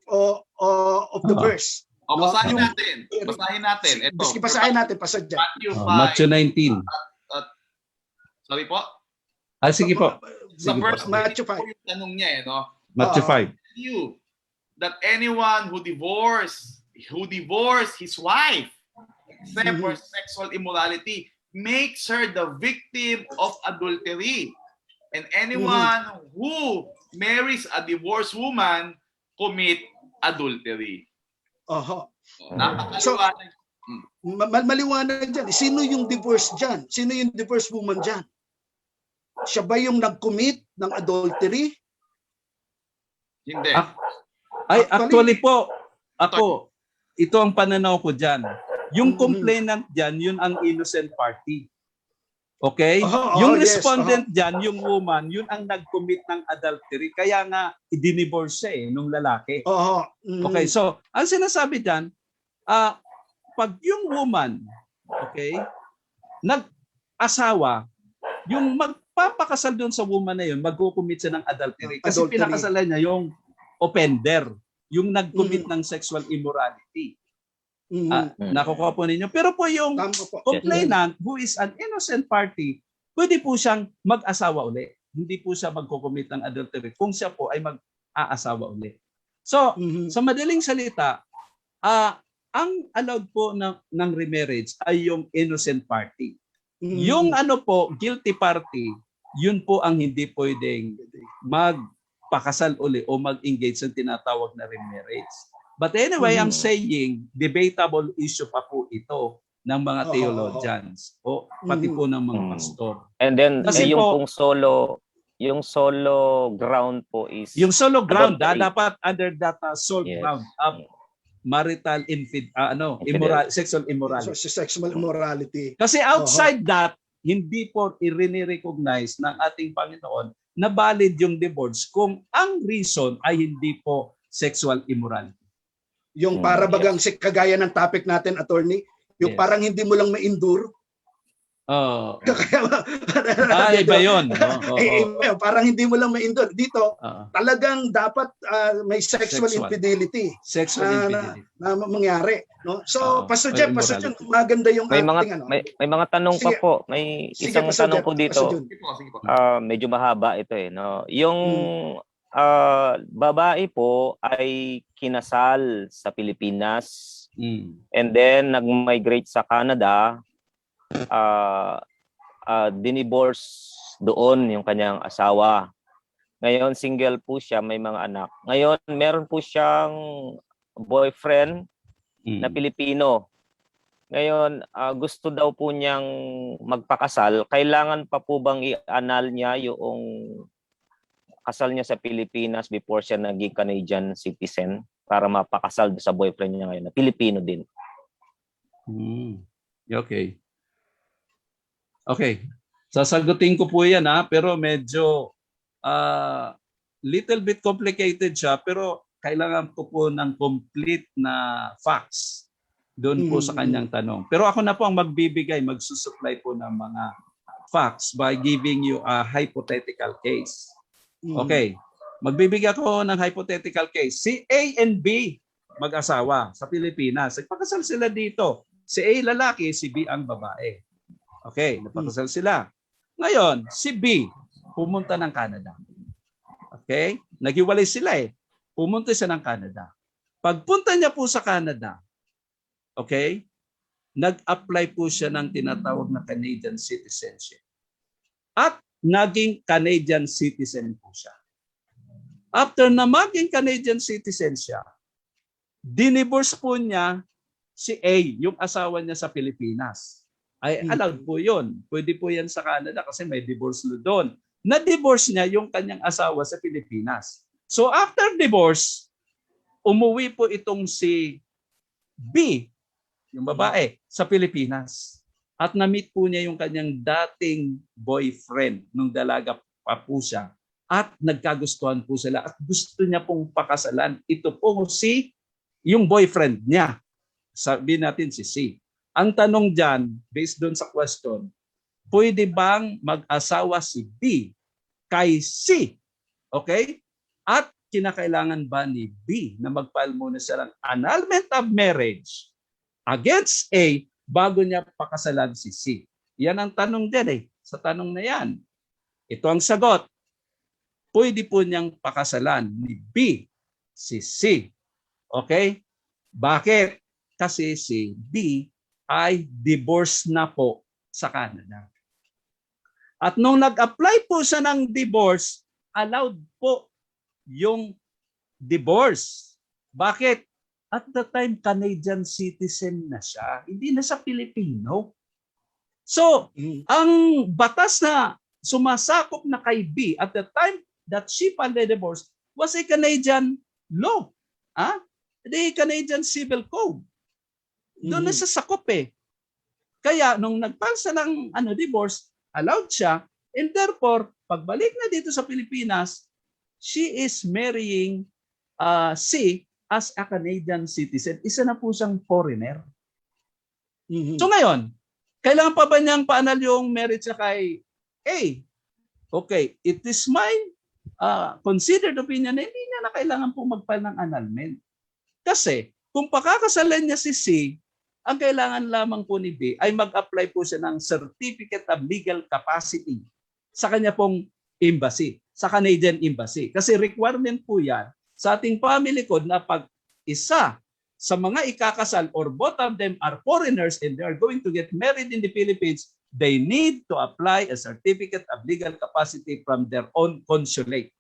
the verse. Basahin natin. Ito. Basahin natin pa sa Matthew 19. Sorry po. Sige po. Sa verse Matthew 5. Yung tanong niya no? Matthew 5. You that anyone who divorce his wife except for sexual immorality makes her the victim of adultery, and anyone who marries a divorced woman commit adultery. So maliwanag dyan. Sino yung divorced dyan? Sino yung divorced woman dyan? Siya ba yung nag-commit ng adultery? Hindi. Actually po, ito ang pananaw ko dyan. Yung complainant dyan, yun ang innocent party. Okay? Yung respondent dyan, yung woman, yun ang nag-commit ng adultery. Kaya nga, i-divorce siya nung lalaki. Okay, so, ang sinasabi dyan, pag yung woman, okay, nag-asawa, yung magpapakasal doon sa woman na yun, mag-commit siya ng adultery. Kasi pinakasalan niya yung offender, yung nag-commit ng sexual immorality. Nakukuha po ninyo. Pero po yung complainant who is an innocent party, pwede po siyang mag-asawa uli. Hindi po siya mag-commit ng adultery kung siya po ay mag-aasawa uli. So, sa madaling salita, ang allowed po ng remarriage ay yung innocent party. Yung guilty party, yun po ang hindi pwedeng magpakasal uli o mag-engage sa tinatawag na remarriage. But anyway, I'm saying, debatable issue pa po ito ng mga theologians o pati po ng mga pastor. And then, yung solo ground po is... Yung solo ground, dapat under that sole ground of marital sexual immorality. Sexual immorality. Kasi outside that, hindi po i-recognize ng ating Panginoon na valid yung divorce kung ang reason ay hindi po sexual immorality. Yung para bagang kagaya ng topic natin, attorney, yung parang hindi mo lang ma-endure. Iba yun. Parang hindi mo lang ma-endure. Dito, talagang dapat may sexual infidelity na mangyari. No? So, Pastor Jeff, maganda yung may mga tanong pa po. May isang tanong po dito. Medyo mahaba ito no? Yung babae po ay kinasal sa Pilipinas and then nag-migrate sa Canada, dinivorce doon yung kanyang asawa. Ngayon single po siya, may mga anak. Ngayon meron po siyang boyfriend na Pilipino. Ngayon gusto daw po niyang magpakasal. Kailangan pa po bang i-annul niya yung kasal niya sa Pilipinas before siya naging Canadian citizen para mapakasal sa boyfriend niya ngayon na Pilipino din? Okay. Sasagutin ko po yan pero medyo little bit complicated siya, pero kailangan ko po ng complete na facts doon po sa kanyang tanong. Pero ako na po ang magbibigay, magsusupply po ng mga facts by giving you a hypothetical case. Okay. Magbibigay ako ng hypothetical case. Si A and B, mag-asawa sa Pilipinas. Nagpakasal sila dito. Si A lalaki, si B ang babae. Okay, napakasal sila. Ngayon, si B, pumunta ng Canada. Okay? Naghiwalay sila eh. Pumunta siya ng Canada. Pagpunta niya po sa Canada, okay, nag-apply po siya ng tinatawag na Canadian citizenship. At naging Canadian citizen po siya. After na maging Canadian citizen siya, dinivorce po niya si A, yung asawa niya sa Pilipinas. Ay allowed po yun. Pwede po yan sa Canada kasi may divorce law doon. Na-divorce niya yung kanyang asawa sa Pilipinas. So after divorce, umuwi po itong si B, yung babae, sa Pilipinas. At na-meet po niya yung kanyang dating boyfriend nung dalaga pa po siya. At nagkagustuhan po sila at gusto niya pong pakasalan. Ito po si yung boyfriend niya. Sabihin natin si C. Ang tanong dyan, based doon sa question, pwede bang mag-asawa si B kay C? Okay? At kinakailangan ba ni B na mag-file muna siya ng annulment of marriage against A bago niya pakasalan si C? Yan ang tanong din eh. Sa tanong na yan. Ito ang sagot. Pwede po niyang pakasalan ni B si C. Okay? Bakit? Kasi si B ay divorce na po sa Canada. At nung nag-apply po siya ng divorce, allowed po yung divorce. Bakit? At the time, Canadian citizen na siya. Hindi na siya Pilipino. So, ang batas na sumasakop na kay B at the time that she filed the divorce was a Canadian law. The Canadian Civil Code. Doon na sa sakop eh. Kaya nung nag-file siya ng divorce, allowed siya, and therefore, pagbalik na dito sa Pilipinas, she is marrying C as a Canadian citizen. Isa na po siyang foreigner. So ngayon, kailangan pa ba niyang paanal yung marriage niya kay A? Okay, it is my considered opinion na hindi niya na kailangan po mag-file ng annulment. Kasi kung pakakasalan niya si C, ang kailangan lamang po ni B ay mag-apply po siya ng Certificate of Legal Capacity sa kanya pong embassy, sa Canadian Embassy. Kasi requirement po yan sa ating family code na pag isa sa mga ikakasal or both of them are foreigners and they are going to get married in the Philippines, they need to apply a Certificate of Legal Capacity from their own consulate.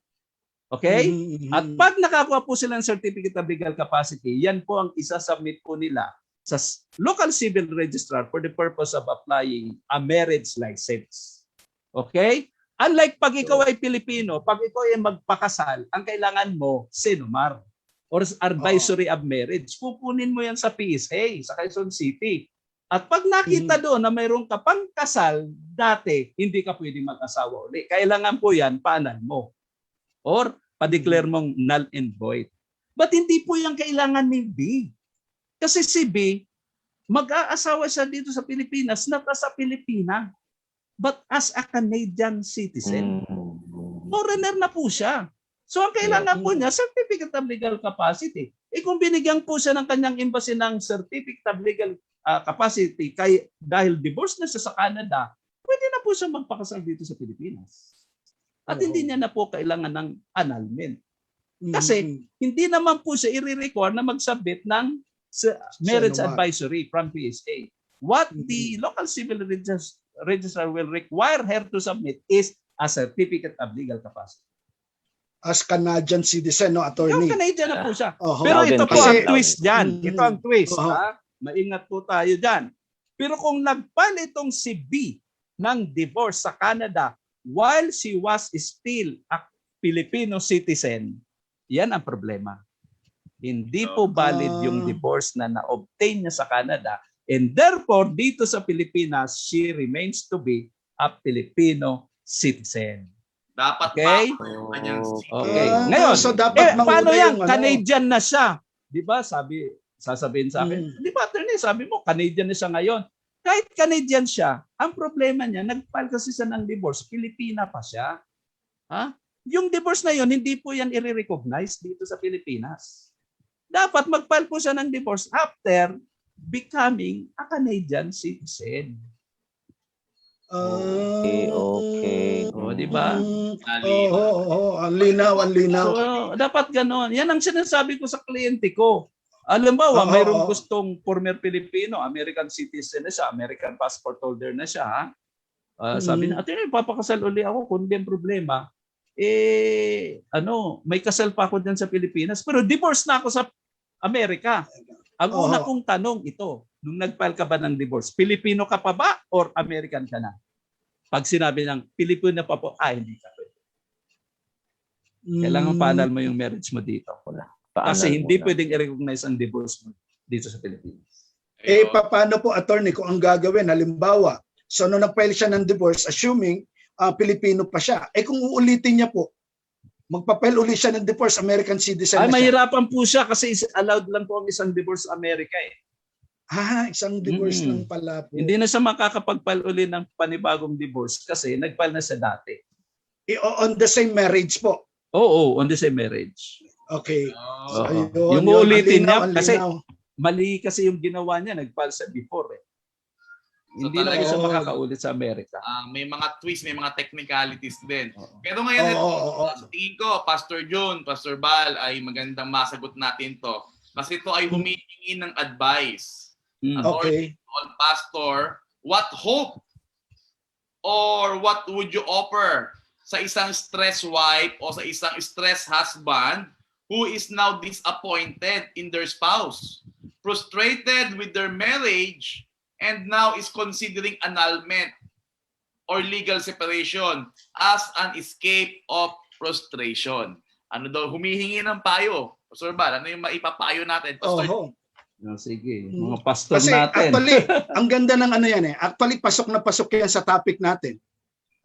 Okay? At pag nakakuha po sila ng Certificate of Legal Capacity, yan po ang isa-submit po nila sa local civil registrar for the purpose of applying a marriage license. Okay? Unlike pag ikaw ay Pilipino, pag ikaw ay magpakasal, ang kailangan mo, sinumar or advisory of marriage. Pupunin mo yan sa PSA, sa Quezon City. At pag nakita doon na mayroong ka pang kasal, dati, hindi ka pwede mag-asawa ulit. Kailangan po yan, paanan mo. Or pa-declare mong null and void. But hindi po yan kailangan ni B. Kasi si B, mag-aasawa siya dito sa Pilipinas, not as a Pilipina, but as a Canadian citizen. Foreigner na po siya. So ang kailangan po niya, Certificate of Legal Capacity. Kung binigyan po siya ng kanyang embassy ng Certificate of Legal Capacity dahil divorce na siya sa Canada, pwede na po siya magpakasal dito sa Pilipinas. At hindi niya na po kailangan ng annulment. Kasi hindi naman po siya i-require na mag-submit ng marriage advisory from PSA. What the local civil registrar will require her to submit is a Certificate of Legal Capacity. As Canadian citizen, no, attorney? Yung Canadian na po siya. Uh-huh. Pero ito po Kasi, ang twist dyan. Ito ang twist. Uh-huh. Maingat po tayo dyan. Pero kung nag-file itong si B ng divorce sa Canada while she was still a Filipino citizen, yan ang problema. Hindi po valid yung divorce na na-obtain niya sa Canada, and therefore dito sa Pilipinas she remains to be a Filipino citizen. Dapat Okay? pa yung kanyang Okay. Ah, Ngayon, so dapat mauna paano yan? yung ano. Canadian na siya. Di ba? Sasabihin sa akin, Mm. di ba, attorney, sabi mo, Canadian na siya ngayon. Kahit Canadian siya, ang problema niya, nag-file kasi siya ng divorce, Pilipina pa siya. Ha? Yung divorce na yun, hindi po yan i-recognize dito sa Pilipinas. Dapat mag-file po siya ng divorce after becoming a Canadian citizen. Okay. O, di ba? Ang linaw, ang linaw. So, dapat gano'n. Yan ang sinasabi ko sa kliyente ko. Alam ba, mayroong gustong former Pilipino, American citizen na siya, American passport holder na siya. Ha? Sabi na, attorney, papakasal uli ako kung may problema. May kasal pa ako dyan sa Pilipinas, pero divorce na ako sa Amerika. Ang una kong tanong ito, nung nag-file ka ba ng divorce, Pilipino ka pa ba or American ka na? Pag sinabi ng Pilipino pa po, hindi ka pwede. Kailangan paanal mo yung marriage mo dito. Kasi hindi pwedeng i-recognize ang divorce mo dito sa Pilipinas. Paano po, attorney, kung ang gagawin, halimbawa, so nung nag-file siya ng divorce, assuming Pilipino pa siya, kung uulitin niya po, magpa-file uli siya ng divorce, American citizen na siya. Mahirapan po siya kasi allowed lang po ang isang divorce sa Amerika eh. Isang divorce lang pala po. Hindi na siya makakapag-file uli ng panibagong divorce kasi nag-file na siya dati. On the same marriage po. Oo, on the same marriage. Okay. So, ayun, yung uulitin niya, ang kasi linaw. mali kasi yung ginawa niya, nag-file siya before eh. So, Hindi na po talaga, siya makakaulit sa Amerika. may mga twists, may mga technicalities din. Pero ngayon, sa tingin ko, Pastor June, Pastor Bal, ay magandang masagot natin to. Kasi ito ay humihingi ng advice. Okay. On Pastor, what hope or what would you offer sa isang stress wife o sa isang stress husband who is now disappointed in their spouse, frustrated with their marriage, and now is considering annulment or legal separation as an escape of frustration? Ano daw, humihingi ng payo. Pastor Bal, ano yung maipapayo natin? Pastor, Sige, mga pastor kasi natin. actually, ang ganda ng ano yan eh. Actually, pasok na pasok yan sa topic natin.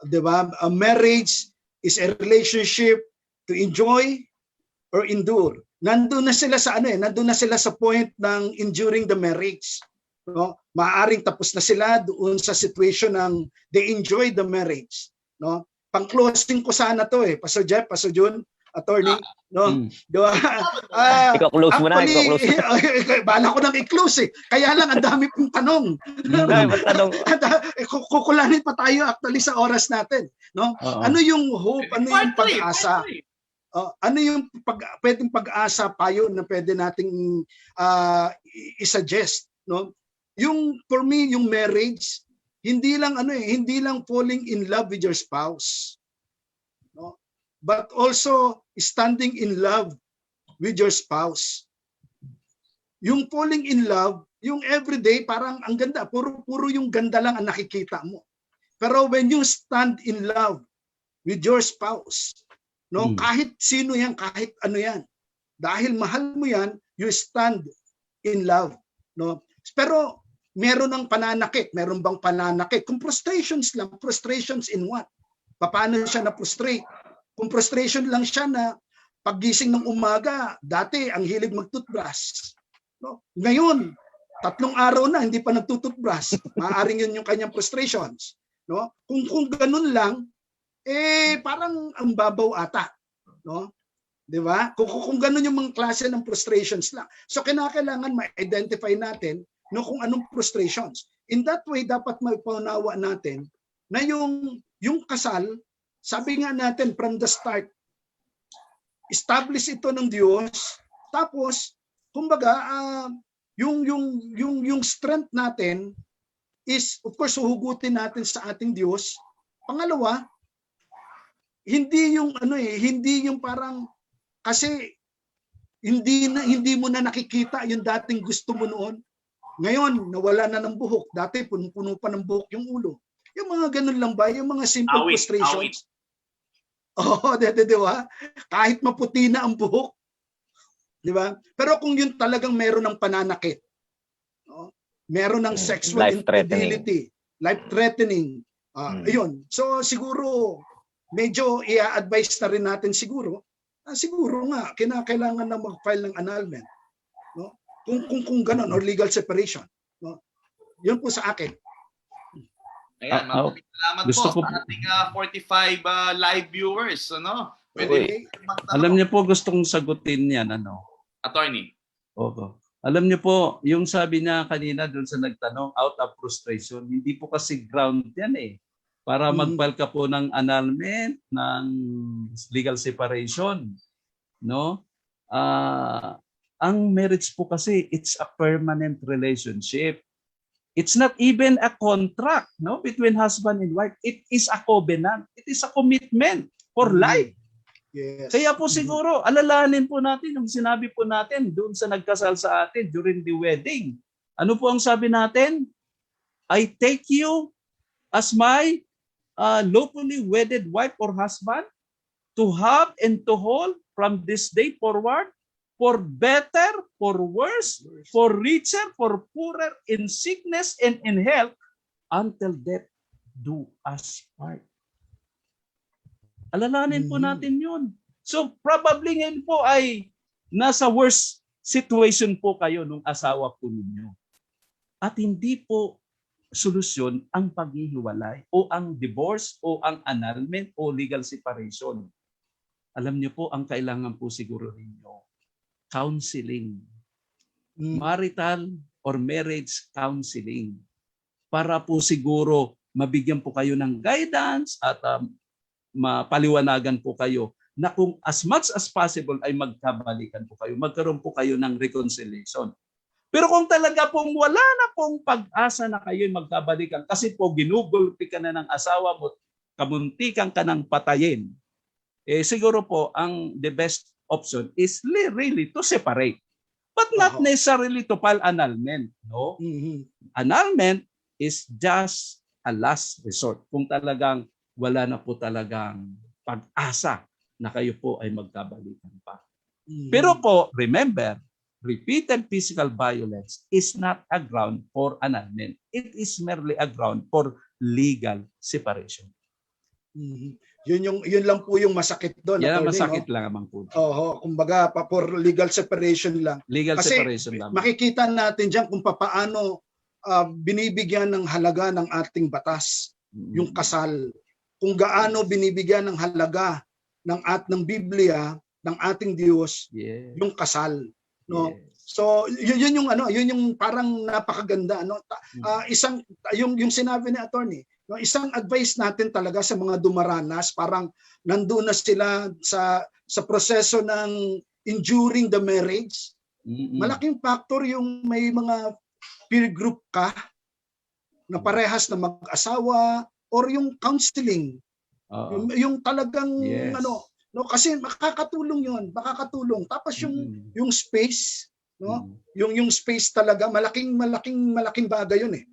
Diba? A marriage is a relationship to enjoy or endure. Nandun na sila sa nandun na sila sa point ng enduring the marriage. No? Maaring tapos na sila doon sa situation ng they enjoy the marriage. No? Pang-closing ko sana to eh. Pastor Jeff, Pastor June, attorney, no? Diba? Ikaw close mo na, Bala ko nang i-close eh. Kaya lang ang dami pong tanong. Kukulanin pa tayo actually sa oras natin, no? Ano yung hope, ano yung pag-asa? Ano yung pwedeng pag-asa payo na pwede nating i-suggest, no? Yung for me yung marriage hindi lang hindi lang falling in love with your spouse, no? But also standing in love with your spouse. Yung falling in love, yung everyday parang ang ganda, puro yung ganda lang ang nakikita mo. Pero when you stand in love with your spouse, no, kahit sino yan, kahit ano yan, dahil mahal mo yan, you stand in love, no? Pero meron ng pananakit, meron bang pananakit? Kung frustrations lang, frustrations in what? Paano siya na-frustrate? Kung frustration lang siya na paggising ng umaga, dati ang hilig mag-toothbrush. No? Ngayon, 3 araw na hindi pa nagtututbrush. Maaaring yun yung kanyang frustrations. No? Kung ganun lang, parang ang babaw ata. No? Di ba? Kung ganun yung mga klase ng frustrations lang. So kinakailangan ma-identify natin kung anong frustrations. In that way, dapat mapaunawa natin na yung kasal, sabi nga natin from the start, establish ito ng Diyos. Tapos, kumbaga, yung strength natin is, of course, huhugutin natin sa ating Diyos. Pangalawa, hindi yung parang, kasi hindi mo na nakikita yung dating gusto mo noon. Ngayon, nawala na ng buhok. Dati, puno pa ng buhok yung ulo. Yung mga ganun lang ba? Yung mga simple frustrations. Oo, di ba? Kahit maputi na ang buhok. Di ba? Pero kung yun talagang meron ng pananakit, no? Meron ng sexual infidelity, life-threatening, ayun. So siguro, medyo i-advise na rin natin siguro, siguro nga kinakailangan na mag-file ng annulment, no? Kung gano'n, or legal separation, no? Yun po sa akin. Ayan, maraming salamat gusto po ko- sa ating 45 live viewers. Ano? Pwede Okay. magtanong. Alam niyo po, gustong sagutin yan, ano? Attorney. Oo. Alam niyo po, yung sabi niya kanina doon sa nagtanong, out of frustration, hindi po kasi ground yan eh. Para mag-file ka po ng annulment, ng legal separation. No? Ang marriage po kasi, it's a permanent relationship. It's not even a contract, no, between husband and wife. It is a covenant. It is a commitment for life. Yes. Kaya po siguro, alalahanin po natin yung sinabi po natin doon sa nagkasal sa atin during the wedding. Ano po ang sabi natin? I take you as my lawfully wedded wife or husband to have and to hold from this day forward, for better, for worse, for richer, for poorer, in sickness and in health, until death do us part. Alalahanin po natin yun. So probably ngayon po ay nasa worst situation po kayo nung asawa po ninyo. At hindi po solusyon ang paghihiwalay o ang divorce o ang annulment o legal separation. Alam niyo po, ang kailangan po siguro ninyo, counseling. Marital or marriage counseling. Para po siguro mabigyan po kayo ng guidance at mapaliwanagan po kayo na kung as much as possible ay magkabalikan po kayo, magkaroon po kayo ng reconciliation. Pero kung talaga pong wala na pong pag-asa na kayo magkabalikan kasi po ginugulpi ka na ng asawa mo, kamuntikan ka ng patayin, siguro po ang the best option is really to separate. But not necessarily to file annulment. No? Annulment is just a last resort. Kung talagang wala na po talagang pag-asa na kayo po ay magkabalikan pa. Pero po, remember, repeated physical violence is not a ground for annulment. It is merely a ground for legal separation. Yun lang po yung masakit doon. Yan ang masakit lang amang po. Kumbaga for legal separation lang. Legal Kasi separation lang. makikita natin diyan kung paano binibigyan ng halaga ng ating batas yung kasal. Kung gaano binibigyan ng halaga ng Biblia, ng ating Diyos, yung kasal, no? Yes. So yun yung parang napakaganda, no? Isang yung sinabi ni attorney, no, isang advice natin talaga sa mga dumaranas, parang nandoon na sila sa proseso ng enduring the marriage. Malaking factor yung may mga peer group ka na parehas na mag-asawa or yung counseling. Yung talagang no, kasi makakatulong yun, makakatulong. Tapos yung space, no? Yung space talaga malaking bagay yun eh,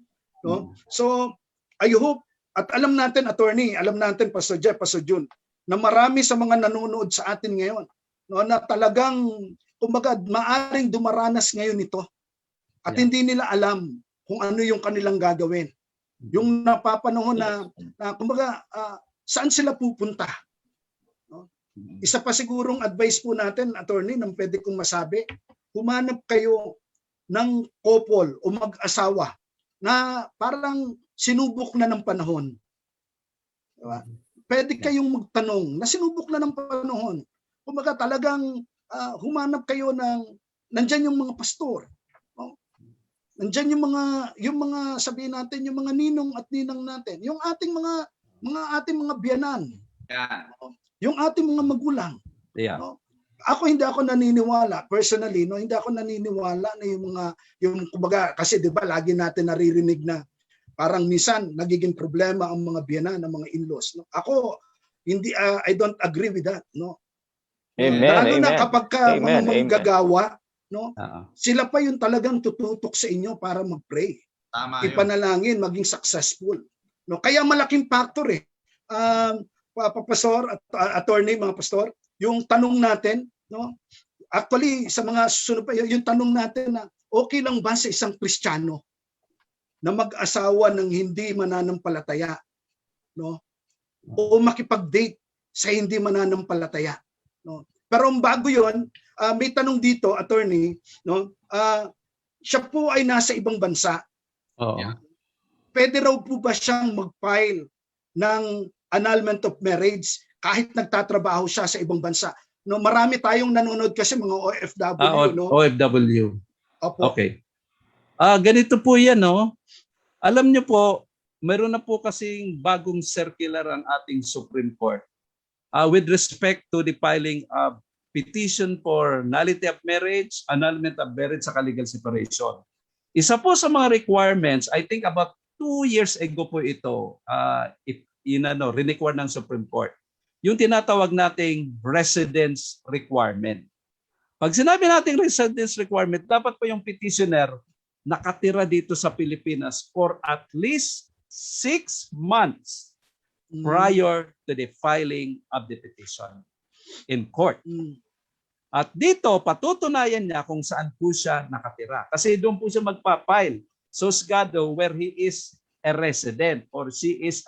no? So I hope, at alam natin attorney, alam natin Pastor Jeff, Pastor Jun, na marami sa mga nanonood sa atin ngayon, no, na talagang kumbaga maaring dumaranas ngayon ito at hindi nila alam kung ano yung kanilang gagawin. Yung napapanahon na kumbaga saan sila pupunta. No? Isa pa sigurong advice po natin, attorney, nang pwede kong masabi, humanap kayo ng couple o mag-asawa na parang sinubok na ng panahon. Diba? Pwede kayong magtanong na sinubok na ng panahon. Kumbaga talagang humanap kayo nandyan yung mga pastor. No? Nandyan yung mga sabihin natin, yung mga ninong at ninang natin, yung ating mga biyanan. Yeah. Yung ating mga magulang. Yeah. No? Hindi ako naniniwala personally, no, hindi ako naniniwala na yung kumbaga kasi 'di ba lagi natin naririnig na parang minsan nagiging problema ang mga biyanan ng mga in-laws, no. Ako hindi I don't agree with that, no. Lalo na kapag mga manggagawa, no. Sila pa yung talagang tututok sa inyo para mag-pray. Tama 'yun. Ipanalangin, maging successful, no. Kaya malaking factor eh. Pastor at attorney, mga pastor, yung tanong natin, no? Actually, sa mga susunod pa, yung tanong natin na okay lang ba sa isang Kristiyano na mag-asawa ng hindi mananampalataya, no? O makipag-date sa hindi mananampalataya, no? Pero bago 'yon, may tanong dito, attorney, no? Siya po ay nasa ibang bansa. Oo. Yeah. Pwede raw po ba siyang mag-file ng annulment of marriage kahit nagtatrabaho siya sa ibang bansa? No, marami tayong nanonood kasi mga OFW, no? OFW. Opo. Okay. Ganito po yan, no? Alam niyo po, meron na po kasing bagong circular ang ating Supreme Court with respect to the filing of petition for nullity of marriage, annulment of marriage, sa legal separation. Isa po sa mga requirements, I think about 2 years ago po ito, require ng Supreme Court, yung tinatawag nating residence requirement. Pag sinabi nating residence requirement, dapat po yung petitioner nakatira dito sa Pilipinas for at least 6 months prior to the filing of the petition in court. At dito, patutunayan niya kung saan po siya nakatira. Kasi doon po siya magpa-file sa husgado where he is a resident or she is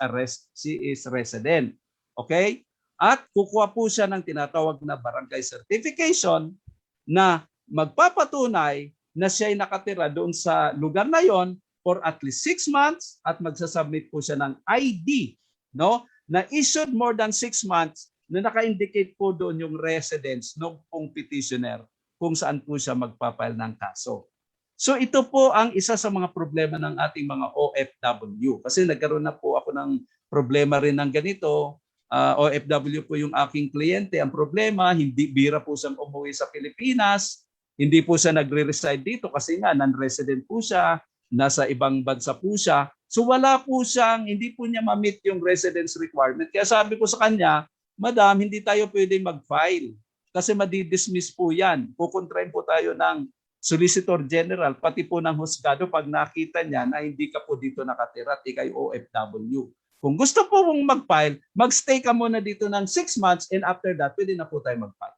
resident. Okay? At kukuha po siya ng tinatawag na barangay certification na magpapatunay na siya ay nakatira doon sa lugar na yon for at least 6 months at magsasubmit po siya ng ID, no? Na issued more than 6 months na naka-indicate po doon yung residence ng pong petitioner kung saan po siya magpapile ng kaso. So ito po ang isa sa mga problema ng ating mga OFW. Kasi nagkaroon na po ako ng problema rin ng ganito. OFW po yung aking kliyente. Ang problema, hindi bira po siyang umuwi sa Pilipinas. Hindi po siya nagre-reside dito kasi nga non-resident po siya. Nasa ibang bansa po siya. So wala po siyang, hindi po niya ma-meet yung residence requirement. Kaya sabi ko sa kanya, Madam, hindi tayo pwedeng mag-file kasi madi-dismiss po yan. Kukontrain po tayo ng Solicitor General, pati po ng husgado pag nakita niya na hindi ka po dito nakatira at ikay OFW. Kung gusto po mong mag-file, mag-stay ka muna dito ng 6 months and after that, pwede na po tayo mag-file.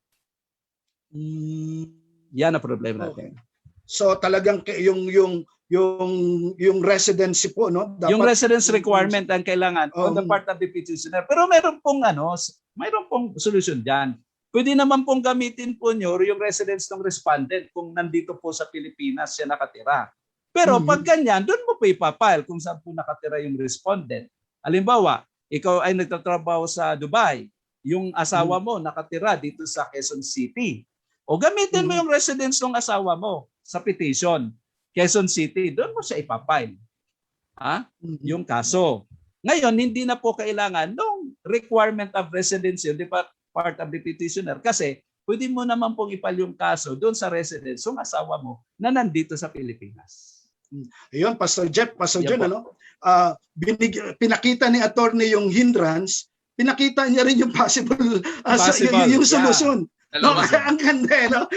Yan ang problema natin. So talagang yung residency po, no? Dapat, yung residence requirement ang kailangan on the part of the petitioner. Pero mayroon pong solution diyan. Pwede naman pong gamitin po nyo yung residence ng respondent kung nandito po sa Pilipinas siya nakatira. Pero pag ganyan, doon mo po ipapile kung saan po nakatira yung respondent. Halimbawa, ikaw ay nagtatrabaho sa Dubai, yung asawa mo nakatira dito sa Quezon City. O gamitin mo yung residence ng asawa mo sa petition. Quezon City, doon mo siya ipapile. Yung kaso. Ngayon, hindi na po kailangan ng requirement of residency, di ba, part of the petitioner, kasi pwede mo naman pong ipal yung kaso doon sa residence ng asawa mo na nandito sa Pilipinas. Ayun, Pastor Jeff, Pastor John, ano? Pinakita ni attorney yung hindrance, pinakita niya rin yung possible yung solusyon. No, ang ganda, no?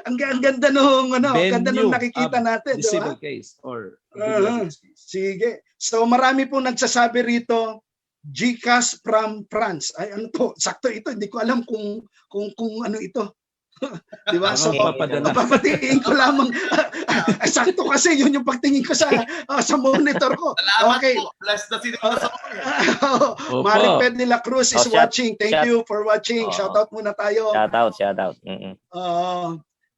Ang ganda nung ganda nung nakikita natin, the civil case or sige. So marami pong nagsasabi rito, GCash from France. Ay ano to? Sakto ito, hindi ko alam kung ano ito. Di ba? So papatingin ko lamang. Sakto kasi yun yung pagtingin ko sa monitor ko. Salamat okay. Po. Bless the city. Mariped de la Cruz is watching. Thank you for watching. Shout out muna tayo. Shout out.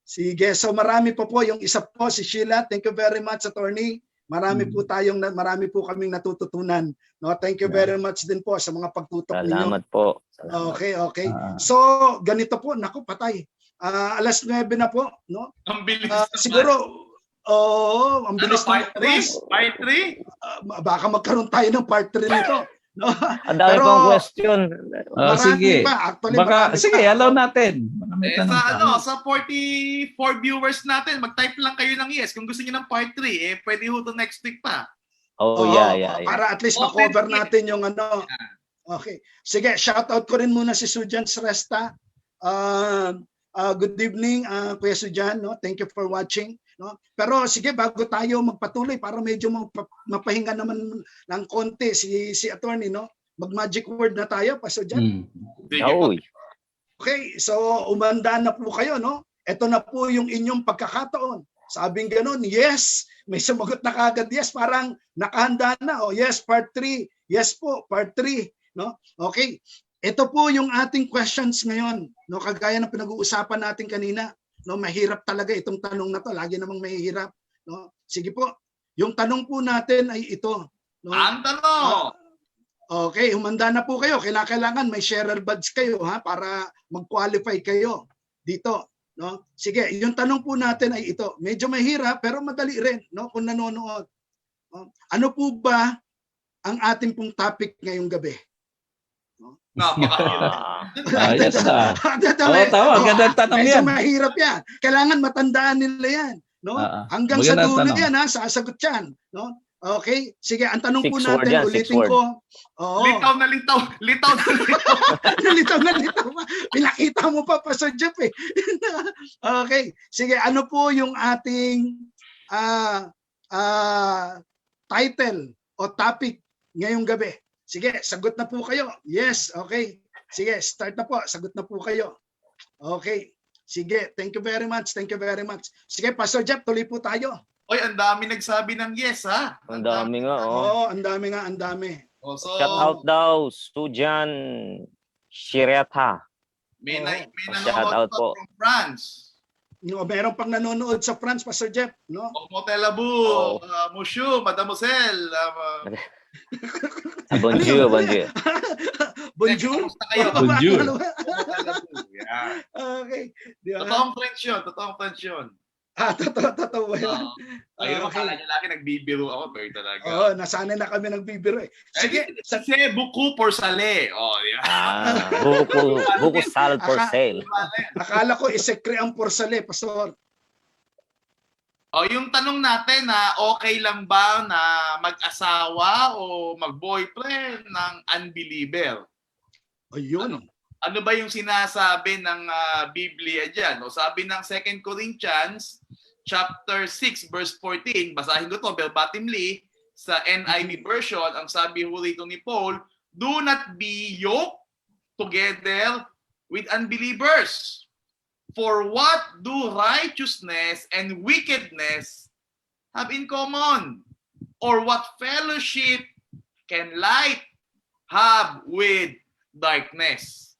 Sige. So marami po yung isa po si Sheila. Thank you very much, attorney. Marami po kaming natututunan. No, thank you very much din po sa mga pagtutok ninyo. Salamat po. Okay. So ganito po, naku patay. 9:00 na po, no? Ang bilis. Siguro ang bilis part 3? Part 3? Baka magkaroon tayo ng part 3 nito. No? Ang dami pong question. Sige. Sige, allow natin. Sa 44 viewers natin, mag-type lang kayo ng yes. Kung gusto niyo ng part 3, pwede ho to next week pa. Yeah. Para at least ma-cover natin yung ano. Okay. Sige, shout out ko rin muna si Sujan Sresta. Good evening, Kuya Sujan, no? Thank you for watching. No? Pero sige, bago tayo magpatuloy para medyo mapahinga naman ng konti si attorney, no? Mag-magic word na tayo, Pastor Jan. Okay, so umanda na po kayo, no? Ito na po yung inyong pagkakataon. Sabing ganun, yes, may sumagot na kagad, yes, parang nakahanda na. Yes, part 3. Yes po, part 3, no? Okay. ito po yung ating questions ngayon. No, kagaya ng pinag-uusapan natin kanina. No, mahirap talaga itong tanong na to. Lagi namang mahihirap. No? Sige po. Yung tanong po natin ay ito. No? Ang tanong! Okay, humanda na po kayo. Kailangan may sharer badge kayo ha para mag-qualify kayo dito, no? Sige, yung tanong po natin ay ito. Medyo mahirap pero madali rin, no, kung nanonood. No? Ano po ba ang ating pong topic ngayong gabi? Napakahirap. Ayos na. Dadali. Tama. Gandang tanong Medyo yan. mahirap yan. Kailangan matandaan nila yan. No? Hanggang sa Magandang dulo tanong. yan, ha? Sasagot yan. No? Okay? Sige, ang tanong po 6 word natin, yan, 6 ulitin word. ko. Oo. Litaw na litaw. Litaw na litaw. Nalitaw pa. Pinakita mo pa Pastor Jeff eh. Okay. Sige, ano po yung ating title o topic ngayong gabi? Sige, sagot na po kayo. Yes, okay. Sige, start na po. Sagot na po kayo. Okay. Sige, thank you very much. Thank you very much. Sige, Pastor Jeff, tuloy po tayo. Oy, ang dami nagsabi ng yes, ha? Ang dami nga, Oo, ang dami nga, ang dami. Oh, so, Shout out daw, Sujan Shireta. may Shout out nanonood po. from France. No, meron pang nanonood sa France, Pastor Jeff, no? Motelabu, Oh. Monsieur, Mademoiselle. Bonjour, bonjour. Bonjour. Kamusta kayo? Bonjour. Motelabu. Yeah. Okay. Di ba? Totoong French yun. Totoong French yun. Totoo ba yun? Ayun, Okay. akala niya lagi nagbibiro ako. Pero talaga. Oo, nasanay na kami nagbibiro eh. Sige, C'est beaucoup pour salé. Oh, yeah. Buko salad for sale. akala ko isekre ang porsale, Pastor. Oh, yung tanong natin na okay lang ba na mag-asawa o mag-boyfriend ng unbeliever? Ayun. Ano ba yung sinasabi ng Biblia dyan? O sabi ng 2 Corinthians chapter 6 verse 14, basahin ko to verbatimly sa NIV version, ang sabi ho rito ni Paul, do not be yoked together with unbelievers. For what do righteousness and wickedness have in common? Or what fellowship can light have with darkness?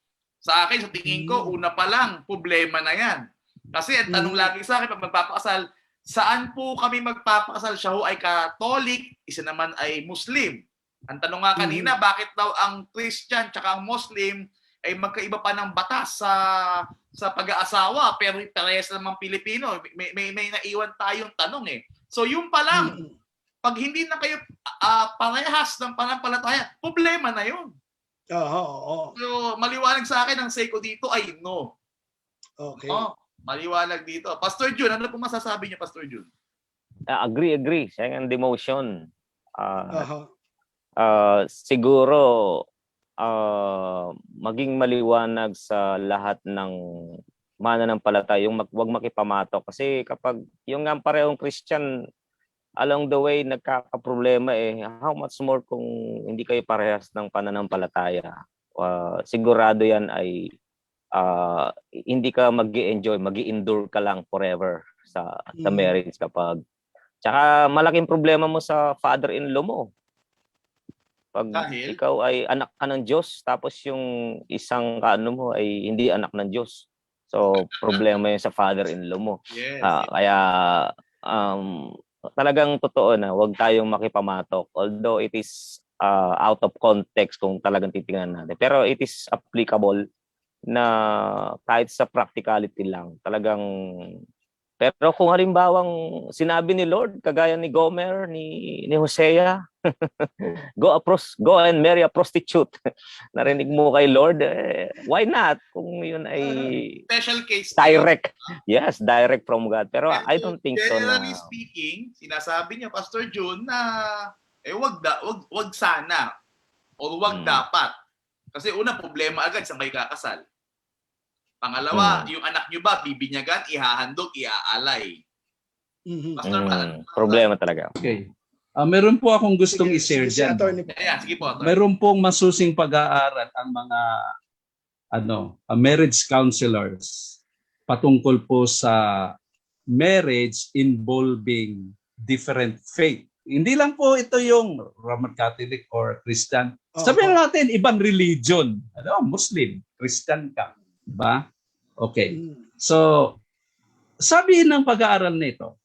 Sa akin, sa tingin ko, una pa lang, problema na yan. Kasi ang tanong lagi sa akin, pag magpapakasal, saan po kami magpapakasal? Siya ho ay Catholic, isa naman ay Muslim. Ang tanong nga kanina, bakit daw ang Christian tsaka ang Muslim ay magkaiba pa ng batas sa pag-aasawa, pero parehas namang Pilipino? May naiwan tayong tanong eh. So yung pa lang, pag hindi na kayo parehas ng panampalataya, problema na yun. Oo. So, maliwanag sa akin ang seko dito ay no. Okay. Oh, maliwanag dito. Pastor Jun, ano po masasabi niyo, Pastor Jun? Agree. Siya ang demotion. Aha. Siguro maging maliwanag sa lahat ng mananampalataya yung wag makipamatok. Kasi kapag yung nga parehong Christian along the way nagkakaproblema how much more kung hindi kayo parehas ng pananampalataya. Sigurado yan ay hindi ka mag-i-enjoy, mag-i-endure ka lang forever sa marriage kapag tsaka malaking problema mo sa father-in-law mo. Pag ikaw ay anak ka ng Diyos tapos yung isang kaano mo ay hindi anak ng Diyos. So problema yun sa father-in-law mo. Yes. Kaya talagang totoo na huwag tayong makipamatok, although it is out of context kung talagang titingnan natin, pero it is applicable na kahit sa practicality lang talagang. Pero kung halimbawang sinabi ni Lord kagaya ni Gomer, ni Hosea, go and marry a prostitute. Narinig mo kay Lord, why not? Kung yun ay special case direct. Yes, direct from God. Pero I don't think so na. Generally speaking, sinasabi niya Pastor Jun na wag sana o wag dapat. Kasi una problema agad sa may kakasal. Pangalawa, yung anak niyo ba bibinyagan, ihahandog, iaalay. Pastor, Problema talaga. Okay. Meron po akong gustong i-share dyan. Ayan, sige po. Meron pong masusing pag-aaral ang mga marriage counselors patungkol po sa marriage involving different faith. Hindi lang po ito yung Roman Catholic or Christian. Sabihin natin, ibang religion. Ano, Muslim, Christian ka. Diba? Okay. So, sabi ng pag-aaral nito,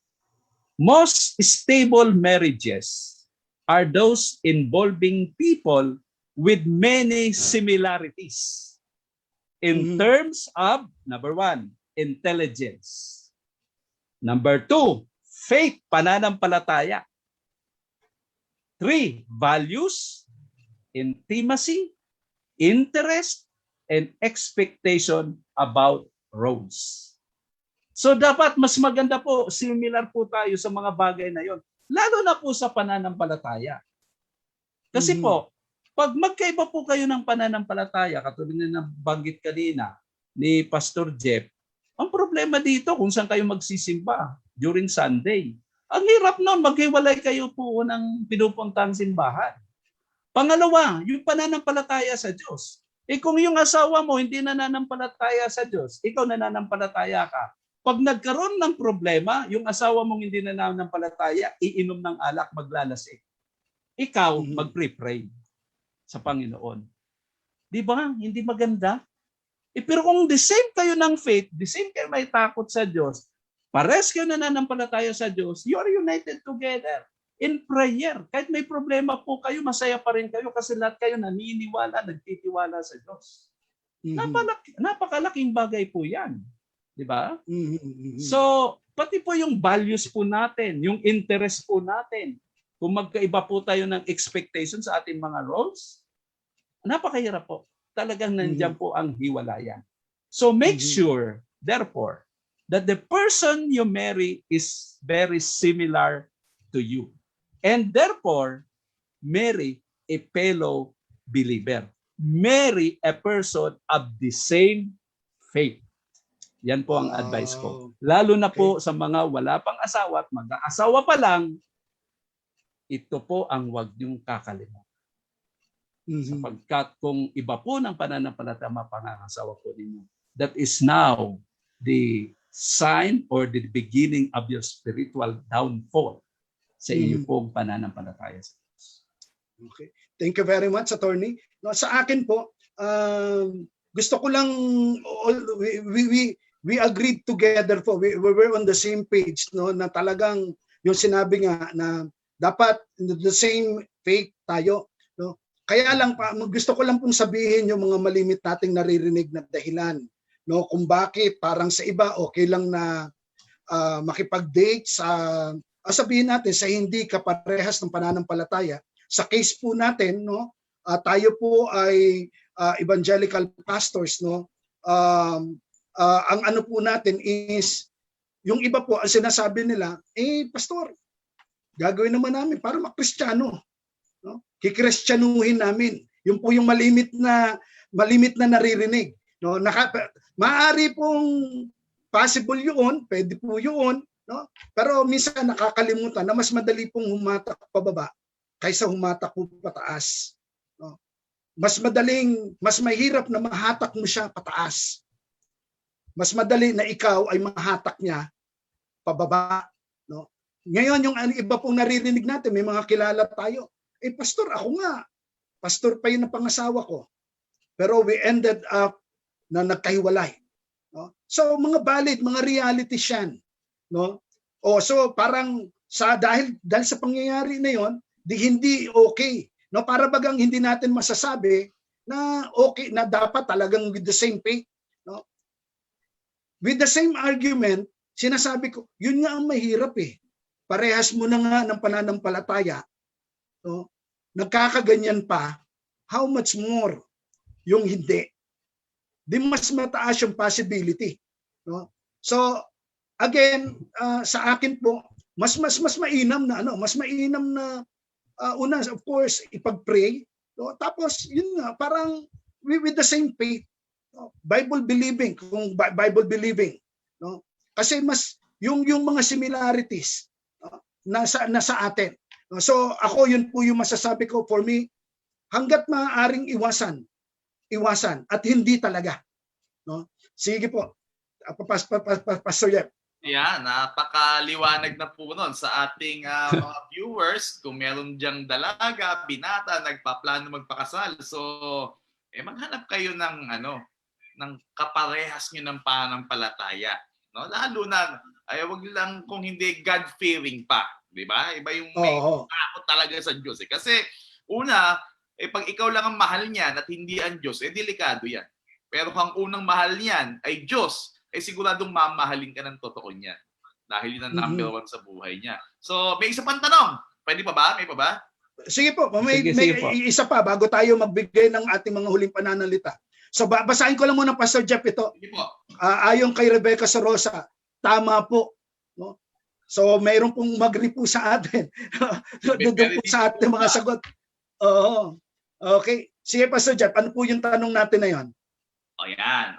most stable marriages are those involving people with many similarities in terms of, number 1, intelligence. Number 2, faith, pananampalataya. 3, values, intimacy, interest, and expectation about roles. So dapat mas maganda po, similar po tayo sa mga bagay na yon. Lalo na po sa pananampalataya. Kasi po, pag magkaiba po kayo ng pananampalataya, katulad na nabanggit kanina ni Pastor Jeff, ang problema dito kung saan kayo magsisimba during Sunday. Ang hirap nun, maghiwalay kayo po ng pinupuntang simbahan. Pangalawa, yung pananampalataya sa Diyos. Kung yung asawa mo hindi nananampalataya sa Diyos, ikaw nananampalataya ka. Pag nagkaroon ng problema, yung asawa mong hindi nananampalataya, iinom ng alak, maglalasing. Ikaw, mag-pray sa Panginoon. Di ba? Hindi maganda. Pero kung the same kayo ng faith, the same kayo may takot sa Diyos, pares kayo nananampalataya sa Diyos, you are united together in prayer. Kahit may problema po kayo, masaya pa rin kayo kasi lahat kayo naniniwala, nagtitiwala sa Diyos. Napakalaking bagay po yan. Di ba? So, pati po yung values po natin, yung interest po natin, kung magkaiba po tayo ng expectations sa ating mga roles, napakahirap po. Talagang nandiyan po ang hiwalayan. So, make sure, therefore, that the person you marry is very similar to you. And therefore, marry a fellow believer. Marry a person of the same faith. Yan po ang advice ko. Lalo na po sa mga wala pang asawa at mag-aasawa pa lang, ito po ang huwag niyong kakalimutan. Sapagkat kung iba po ng pananampalataya pangangasawa po ninyo, that is now the sign or the beginning of your spiritual downfall sa iyo pong pananampalataya sa Diyos. Okay. Thank you very much, Attorney. No, sa akin po, gusto ko lang, we agreed together po, we were on the same page, no, na talagang yung sinabi nga na dapat the same faith tayo. No? Kaya lang, gusto ko lang pong sabihin yung mga malimit nating naririnig na dahilan. No, kung bakit parang sa iba okay lang na makipag-date sa sabihin natin sa hindi kaparehas ng pananampalataya. Sa case po natin, no, tayo po ay evangelical pastors, no. Ang ano po natin is yung iba po ang sinasabi nila, pastor, gagawin naman namin para makristyano, no? Kikristyanuhin namin. Yung po yung malimit na naririnig, no. Maaari pong possible yun, pwede po yun, no? Pero minsan nakakalimutan na mas madali pong humatak pababa kaysa humatak po pataas. No? Mas mahirap na mahatak mo siya pataas. Mas madali na ikaw ay mahatak niya pababa. No? Ngayon, yung iba pong naririnig natin, may mga kilala tayo. Pastor, ako nga. Pastor pa yun ang pangasawa ko. Pero we ended up na nagkahiwalay. No? So mga valid, mga realities yan. No? So parang dahil sa pangyayari na yon, hindi okay. No, para bagang hindi natin masasabi na okay na dapat talagang with the same faith, no? With the same argument, sinasabi ko, yun nga ang mahirap eh. Parehas mo na nga ng pananampalataya, no? Nagkakaganyan pa, how much more yung hindi? Di mas mataas yung possibility, no? So again, sa akin po, mas mainam na mas mainam na una, of course, ipag-pray, no? Tapos yun nga, parang with the same faith, no? Bible believing, no? Kasi mas yung mga similarities, no? nasa atin. No? So ako, yun po yung masasabi ko, for me, hangga't maaaring iwasan at hindi talaga, no? Sige po, Pastor Jeff. Yan, napakaliwanag na po nun sa ating mga viewers. Kung meron diyang dalaga, binata, nagpaplano magpakasal. So, maghanap kayo ng ng kaparehas nyo ng pananampalataya. No? Lalo na, wag lang kung hindi God-fearing pa. Di ba? Iba yung may takot talaga sa Diyos. Kasi, una, pag ikaw lang ang mahal niyan at hindi ang Diyos, delikado yan. Pero kung unang mahal niyan ay Diyos, siguradong mamahalin ka ng totoo niya. Dahil yun ang number one sa buhay niya. So, may isa pang tanong. Pwede pa ba? May pa ba? Sige po, Sige po. isa pa bago tayo magbigay ng ating mga huling pananalita. So, basahin ko lang muna, Pastor Jeff, ito. Sige po. Ayon kay Rebecca Sorosa, tama po. No? So, mayroon pong mag-agree po sa atin. Doon po sa ating mga sagot. Oo. Okay. Sige, Pastor Jeff, ano po yung tanong natin na yun? O yan.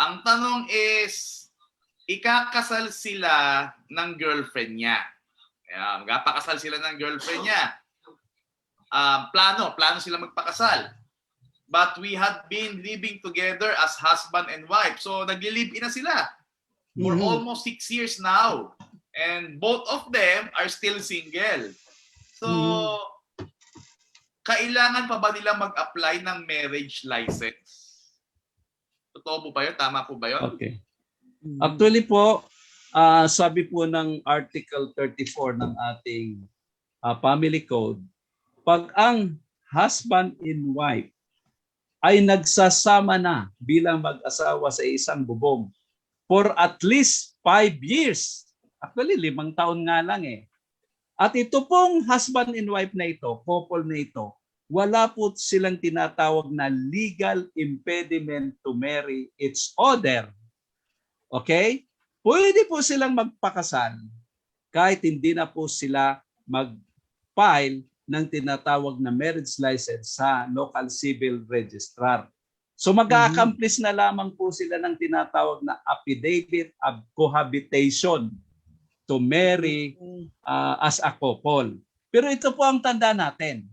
Ang tanong is, ikakasal sila ng girlfriend niya. Ayan, magpapakasal sila ng girlfriend niya. Plano sila magpakasal. But we had been living together as husband and wife. So, nagli-live-in na sila for almost 6 years now. And both of them are still single. So, kailangan pa ba nila mag-apply ng marriage license? Totoo po ba yun? Tama po ba yun? Okay. Actually po, sabi po ng Article 34 ng ating Family Code, pag ang husband and wife ay nagsasama na bilang mag-asawa sa isang bubong for at least 5 years, actually 5 taon nga lang at ito pong husband and wife na ito, couple na ito, wala po silang tinatawag na legal impediment to marry each other. Okay? Pwede po silang magpakasal kahit hindi na po sila mag-file ng tinatawag na marriage license sa local civil registrar. So mag-a-accomplish na lamang po sila ng tinatawag na affidavit of cohabitation to marry as a couple. Pero ito po ang tanda natin.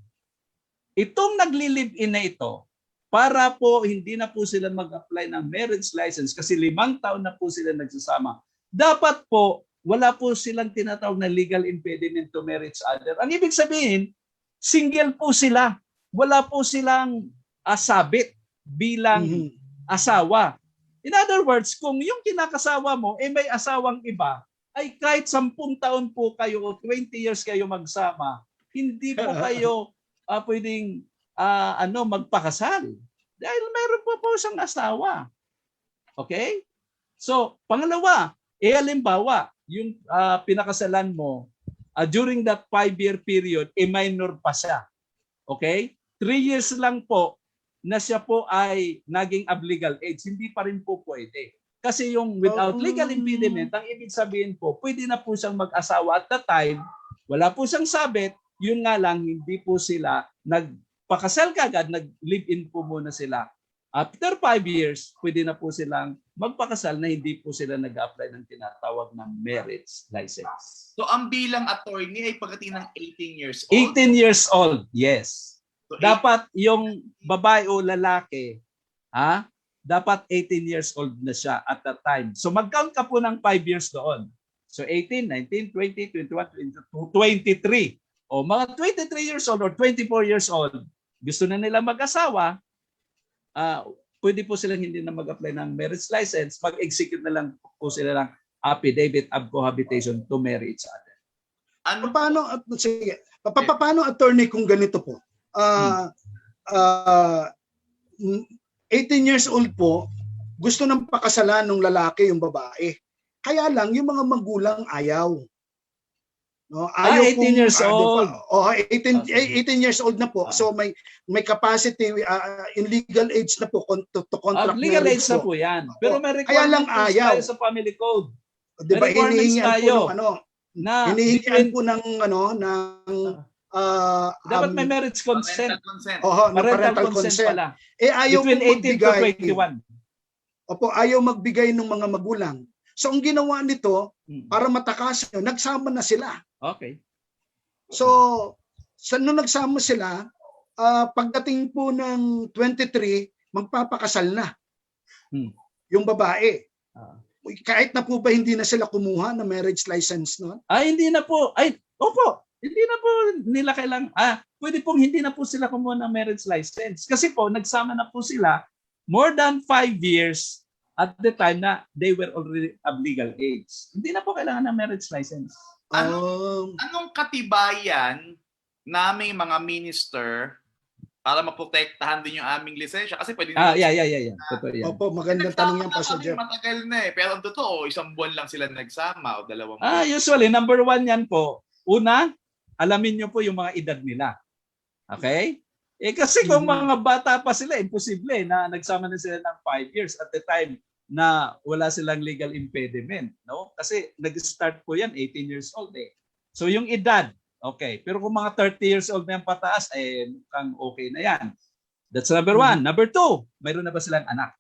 Itong nagli-live-in na ito, para po hindi na po sila mag-apply ng marriage license kasi 5 taon na po sila nagsasama, dapat po wala po silang tinatawag na legal impediment to marry each other. Ang ibig sabihin, single po sila. Wala po silang sabit bilang asawa. In other words, kung yung kinakasawa mo may asawang iba, ay kahit 10 taon po kayo o 20 years kayo magsama, hindi po kayo pwedeng magpakasal. Dahil mayroon po siyang asawa. Okay? So, pangalawa, halimbawa, yung pinakasalan mo, during that 5-year period, minor pa siya. Okay? 3 years lang po na siya po ay naging of legal age, hindi pa rin po pwede. Kasi yung without legal impediment, ang ibig sabihin po, pwede na po siyang mag-asawa at that time, wala po siyang sabit, yun nga lang, hindi po sila nagpakasal kagad, nag-live-in po muna sila. After 5 years, pwede na po silang magpakasal na hindi po sila nag-apply ng tinatawag na marriage license. So, ang bilang attorney ay pagdating ng 18 years old? 18 years old, yes. So, dapat yung babae o lalaki, dapat 18 years old na siya at that time. So mag-count ka po ng 5 years doon. So 18, 19, 20, 21, 22, 23. O mga 23 years old or 24 years old, gusto na nila mag-asawa, pwede po silang hindi na mag-apply ng marriage license, mag-execute na lang po sila ng affidavit of cohabitation to marry each other. Paano, attorney, kung ganito po? 18 years old po, gusto ng pakasalan ng lalaki yung babae. Kaya lang, yung mga magulang ayaw. No, ayaw 18 years old. 18 years old na po. So may capacity in legal age na po to contract legal marriage age na po yan. Pero may kaya lang ayaw sa family code. Di ba hinihingian po ng hinihingian po ng dapat may marriage consent. Parental consent pala. Ayaw between 18 to 21. Opo, ayaw magbigay ng mga magulang. So ang ginawa nito, para matakas, nagsama na sila. Okay. So, nung nagsama sila, pagdating po ng 23, magpapakasal na yung babae. kahit na po ba hindi na sila kumuha ng marriage license noon? Hindi na po. Opo. Hindi na po nila kailangan. Pwede pong hindi na po sila kumuha ng marriage license. Kasi po, nagsama na po sila more than 5 years at the time na they were already of legal age. Hindi na po kailangan ng marriage license. Anong katibayan naming mga minister para maprotektahan din yung aming lisensya? Kasi pwede Yeah. Totoo yan. Opo, magandang tanong yan, Pastor Jeff. Matagal na eh. Pero ang totoo, 1 buwan lang sila nagsama o 2 buwan. Usually, number 1 yan po. Una, alamin nyo po yung mga edad nila. Okay? Kasi kung mga bata pa sila, imposible na nagsama na sila ng 5 years at the time na wala silang legal impediment. No? Kasi nag-start po yan, 18 years old eh. So yung edad, okay. Pero kung mga 30 years old na yung pataas, mukhang okay na yan. That's number 1. Number 2, mayroon na ba silang anak?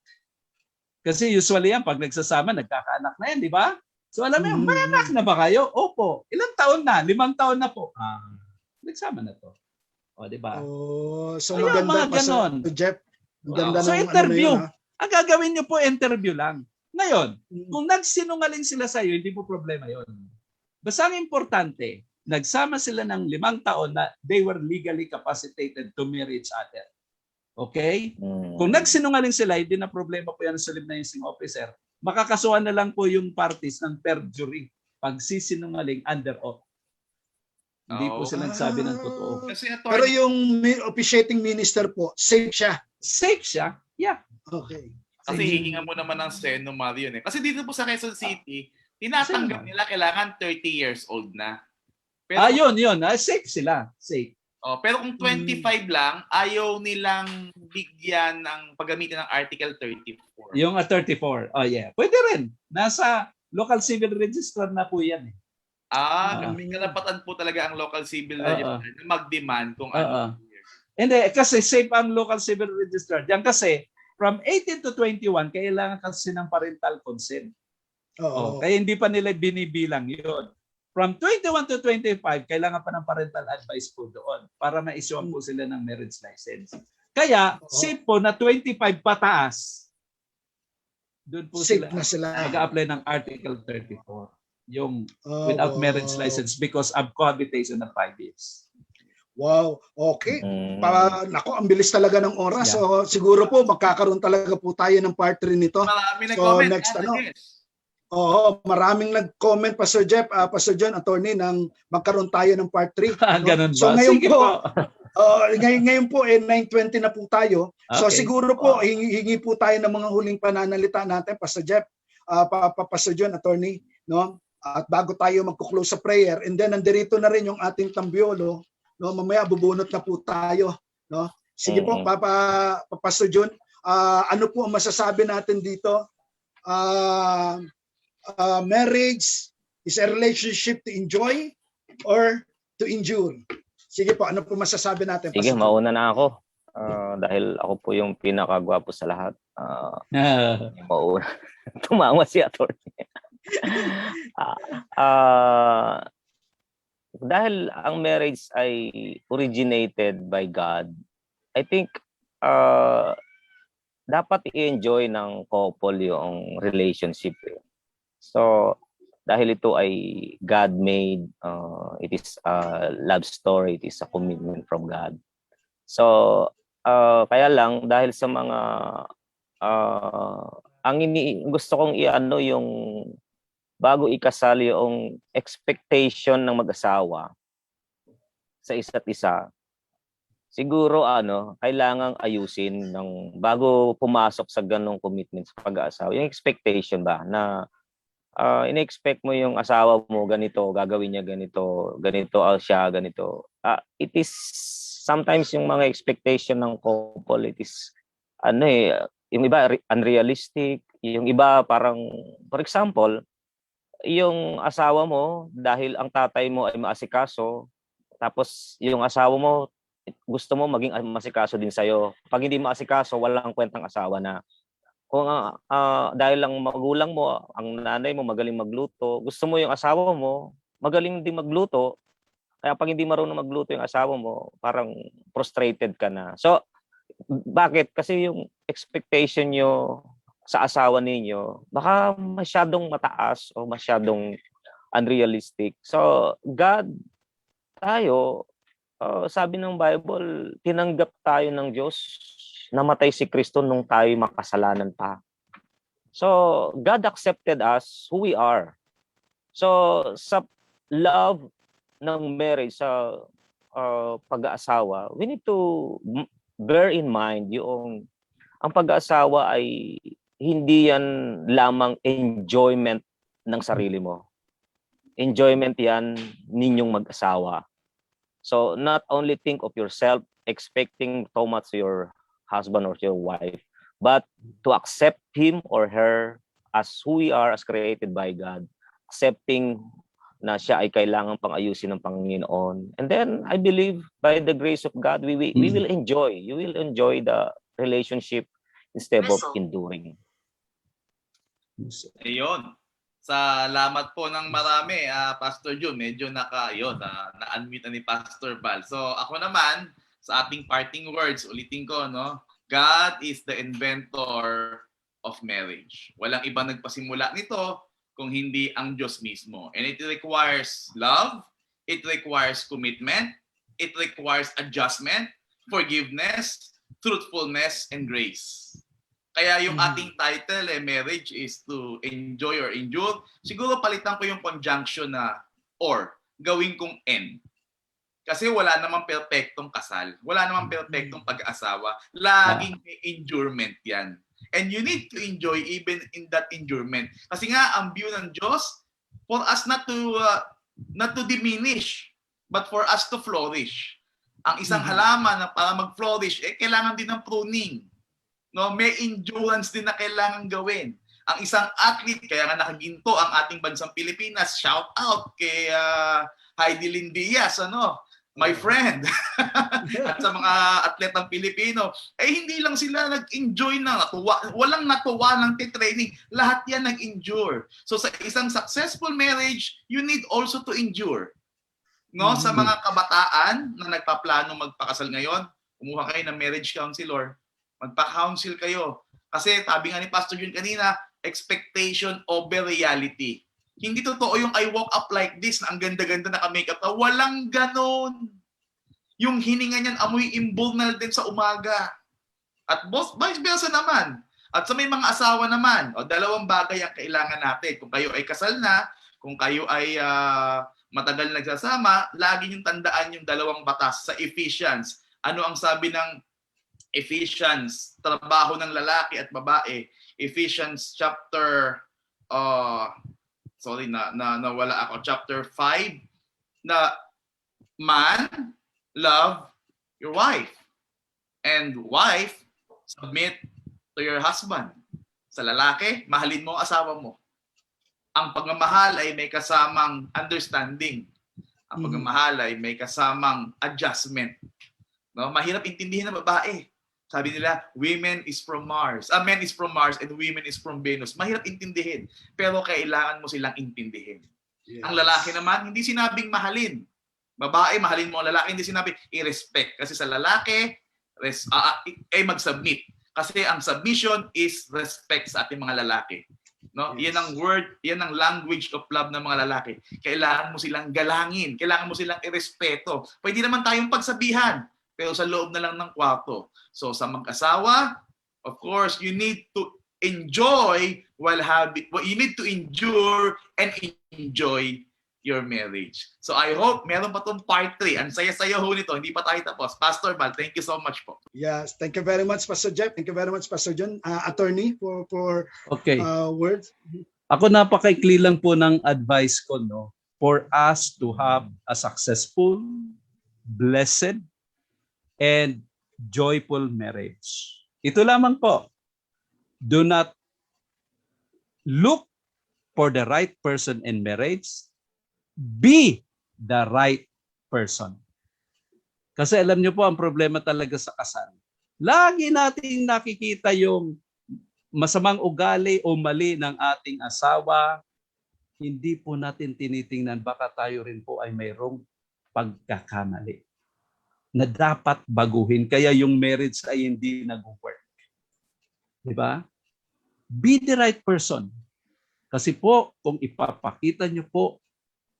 Kasi usually yan, pag nagsasama, nagkakaanak na yan, di ba? So alam mo, may anak na ba kayo? Opo. Ilang taon na? 5 taon na po. Nagsama na to. O, di ba? So maganda pa sa Jeff. Ganda So ng interview. Ano yun, Ang gagawin nyo po, interview lang. Ngayon, kung nagsinungaling sila sa iyo, hindi po problema yon. Basta ang importante, nagsama sila ng 5 taon na they were legally capacitated to marry each other. Okay? Kung nagsinungaling sila, hindi na problema po yan sa live-licensing officer. Makakasuhan na lang po yung parties ng perjury pag sisinungaling under oath. Hindi po sila nagsabi ng totoo. Pero yung officiating minister po, safe siya. Safe siya? Yeah. Okay. Kasi hihinga mo naman ng Seno Mario eh. Kasi dito po sa Quezon City, tinatanggap nila kailangan 30 years old na. Pero, yun. Safe sila. Safe. Pero kung 25 lang, ayaw nilang bigyan ng paggamitan ng Article 34. Yung 34. Yeah. Pwede rin. Nasa local civil registrar na po yan eh. May karapatan po talaga ang local civil registrar na mag-demand kung ano. Hindi, kasi safe ang local civil registrar. Diyan kasi, from 18 to 21, kailangan kasi ng parental consent. Kaya hindi pa nila binibilang yun. From 21 to 25, kailangan pa ng parental advice po doon para ma-issuean po sila ng marriage license. Kaya, safe po na 25 pataas, doon po safe sila mag-a-apply ng Article 34. Yung without marriage license because of cohabitation of 5 years. Wow, okay. Nako, ang bilis talaga ng oras. So siguro po magkakaroon talaga po tayo ng part 3 nito. Marami so next maraming nag-comment Pastor Jeff, Pastor John, attorney nang magkaroon tayo ng part 3. Ganun ba? So ngayon Sige po, ngayon po 9:20 na po tayo. So siguro po hingi po tayo ng mga huling pananalita natin Pastor Jeff, Pastor John, attorney, no? At bago tayo magko-close sa prayer, and then nandirito na rin yung ating tambiolo. No, mamaya bubunot na po tayo, no? Sige po, Pastor John, ano po ang masasabi natin dito? Marriage is a relationship to enjoy or to endure? Sige po, ano po masasabi natin? Sige, mauna na ako. Dahil ako po yung pinakagwapo sa lahat. Mauna. Tumawa si attorney. Dahil ang marriage ay originated by God, I think dapat i-enjoy ng couple yung relationship. So, dahil ito ay God-made, it is a love story, it is a commitment from God. So, kaya lang, dahil sa mga, gusto kong i-ano yung bago ikasal yung expectation ng mag-asawa sa isa't isa, siguro kailangang ayusin ng bago pumasok sa ganong commitment sa pag-aasawa. Yung expectation ba na ina-expect mo yung asawa mo ganito, gagawin niya ganito, ganito siya, ganito. It is sometimes yung mga expectation ng couple, it is yung iba unrealistic, yung iba parang, for example, yung asawa mo, dahil ang tatay mo ay maasikaso, tapos yung asawa mo, gusto mo maging masikaso din sa'yo. Pag hindi maasikaso, walang kwentang asawa na. Kung dahil lang magulang mo, ang nanay mo magaling magluto, gusto mo yung asawa mo, magaling din magluto, kaya pag hindi marunong magluto yung asawa mo, parang frustrated ka na. So, bakit? Kasi yung expectation nyo sa asawa ninyo, baka masyadong mataas o masyadong unrealistic. So, God, tayo, sabi ng Bible, tinanggap tayo ng Diyos, namatay si Kristo nung tayo makasalanan pa. So, God accepted us who we are. So, sa love ng marriage, sa pag-aasawa, we need to bear in mind yung ang pag-aasawa ay hindi yan lamang enjoyment ng sarili mo. Enjoyment yan ninyong mag-asawa. So, not only think of yourself expecting so much to your husband or your wife, but to accept him or her as who we are as created by God, accepting na siya ay kailangan pang ayusin ng Panginoon. And then, I believe, by the grace of God, we will enjoy. You will enjoy the relationship instead of enduring. Ayun. Salamat po ng marami, Pastor Jun. Medyo na-unmute na ni Pastor Val. So ako naman, sa ating parting words, ulitin ko, no? God is the inventor of marriage. Walang iba nagpasimula nito kung hindi ang Diyos mismo. And it requires love, it requires commitment, it requires adjustment, forgiveness, truthfulness, and grace. Kaya yung ating title, marriage is to enjoy or endure. Siguro palitan ko yung conjunction na or, gawin kong end. Kasi wala namang perfectong kasal. Wala namang perfectong pag-aasawa. Laging may endurement yan. And you need to enjoy even in that endurement. Kasi nga, ang view ng Diyos, for us not to diminish, but for us to flourish. Ang isang halaman na para mag-flourish, kailangan din ng pruning. No, may endurance din na kailangan gawin. Ang isang athlete, kaya nga nakaginto ang ating bansang Pilipinas. Shout out kay Heidi Lynn Diaz, my friend. At sa mga atletang Pilipino, hindi lang sila nag-enjoy na natuwa. Walang natuwa ng training. Lahat yan nag-endure. So sa isang successful marriage, you need also to endure. No, sa mga kabataan na nagpaplano magpakasal ngayon, kumuha kayo ng marriage counselor. Magpa-counsel kayo. Kasi sabi nga ni Pastor Jun kanina, expectation over reality. Hindi totoo yung I woke up like this na ang ganda-ganda naka-makeup na. Walang ganon. Yung hininga niyan, amoy imburnal din sa umaga. At vice versa naman. At sa may mga asawa naman, dalawang bagay ang kailangan natin. Kung kayo ay kasal na, kung kayo ay matagal nagsasama, lagi yung tandaan yung dalawang batas sa Ephesians. Ano ang sabi ng Ephesians, trabaho ng lalaki at babae. Ephesians chapter nawala ako. Chapter 5 na man, love your wife. And wife, submit to your husband. Sa lalaki, mahalin mo ang asawa mo. Ang pagmamahal ay may kasamang understanding. Ang pagmamahal ay may kasamang adjustment. No? Mahirap intindihin ng babae. Sabi nila, women is from Mars. Men is from Mars and women is from Venus. Mahirap intindihin. Pero kailangan mo silang intindihin. Yes. Ang lalaki naman, hindi sinabing mahalin. Babae, mahalin mo ang lalaki. Hindi sinabing i-respect. Kasi sa lalaki, mag-submit. Kasi ang submission is respect sa ating mga lalaki. No? Yes. Yan ang word, yan ang language of love ng mga lalaki. Kailangan mo silang galangin. Kailangan mo silang irespeto. Pwede naman tayong pagsabihan. Pero sa loob na lang ng kwarto. So sa mag-asawa, of course, you need to enjoy you need to endure and enjoy your marriage. So I hope meron pa tong part 3. Ang saya-saya ho nito, hindi pa tayo tapos. Pastor Val, thank you so much po. Yes, thank you very much, Pastor Jeff. Thank you very much, Pastor John. Attorney, for words. Ako napakaikli lang po ng advice ko, for us to have a successful, blessed, and joyful marriage. Ito lamang po. Do not look for the right person in marriage. Be the right person. Kasi alam niyo po, ang problema talaga sa kasal. Lagi nating nakikita yung masamang ugali o mali ng ating asawa. Hindi po natin tinitingnan, baka tayo rin po ay mayroong pagkakamali na dapat baguhin. Kaya yung marriage ay hindi nag-work. Di ba? be the right person. Kasi po, kung ipapakita nyo po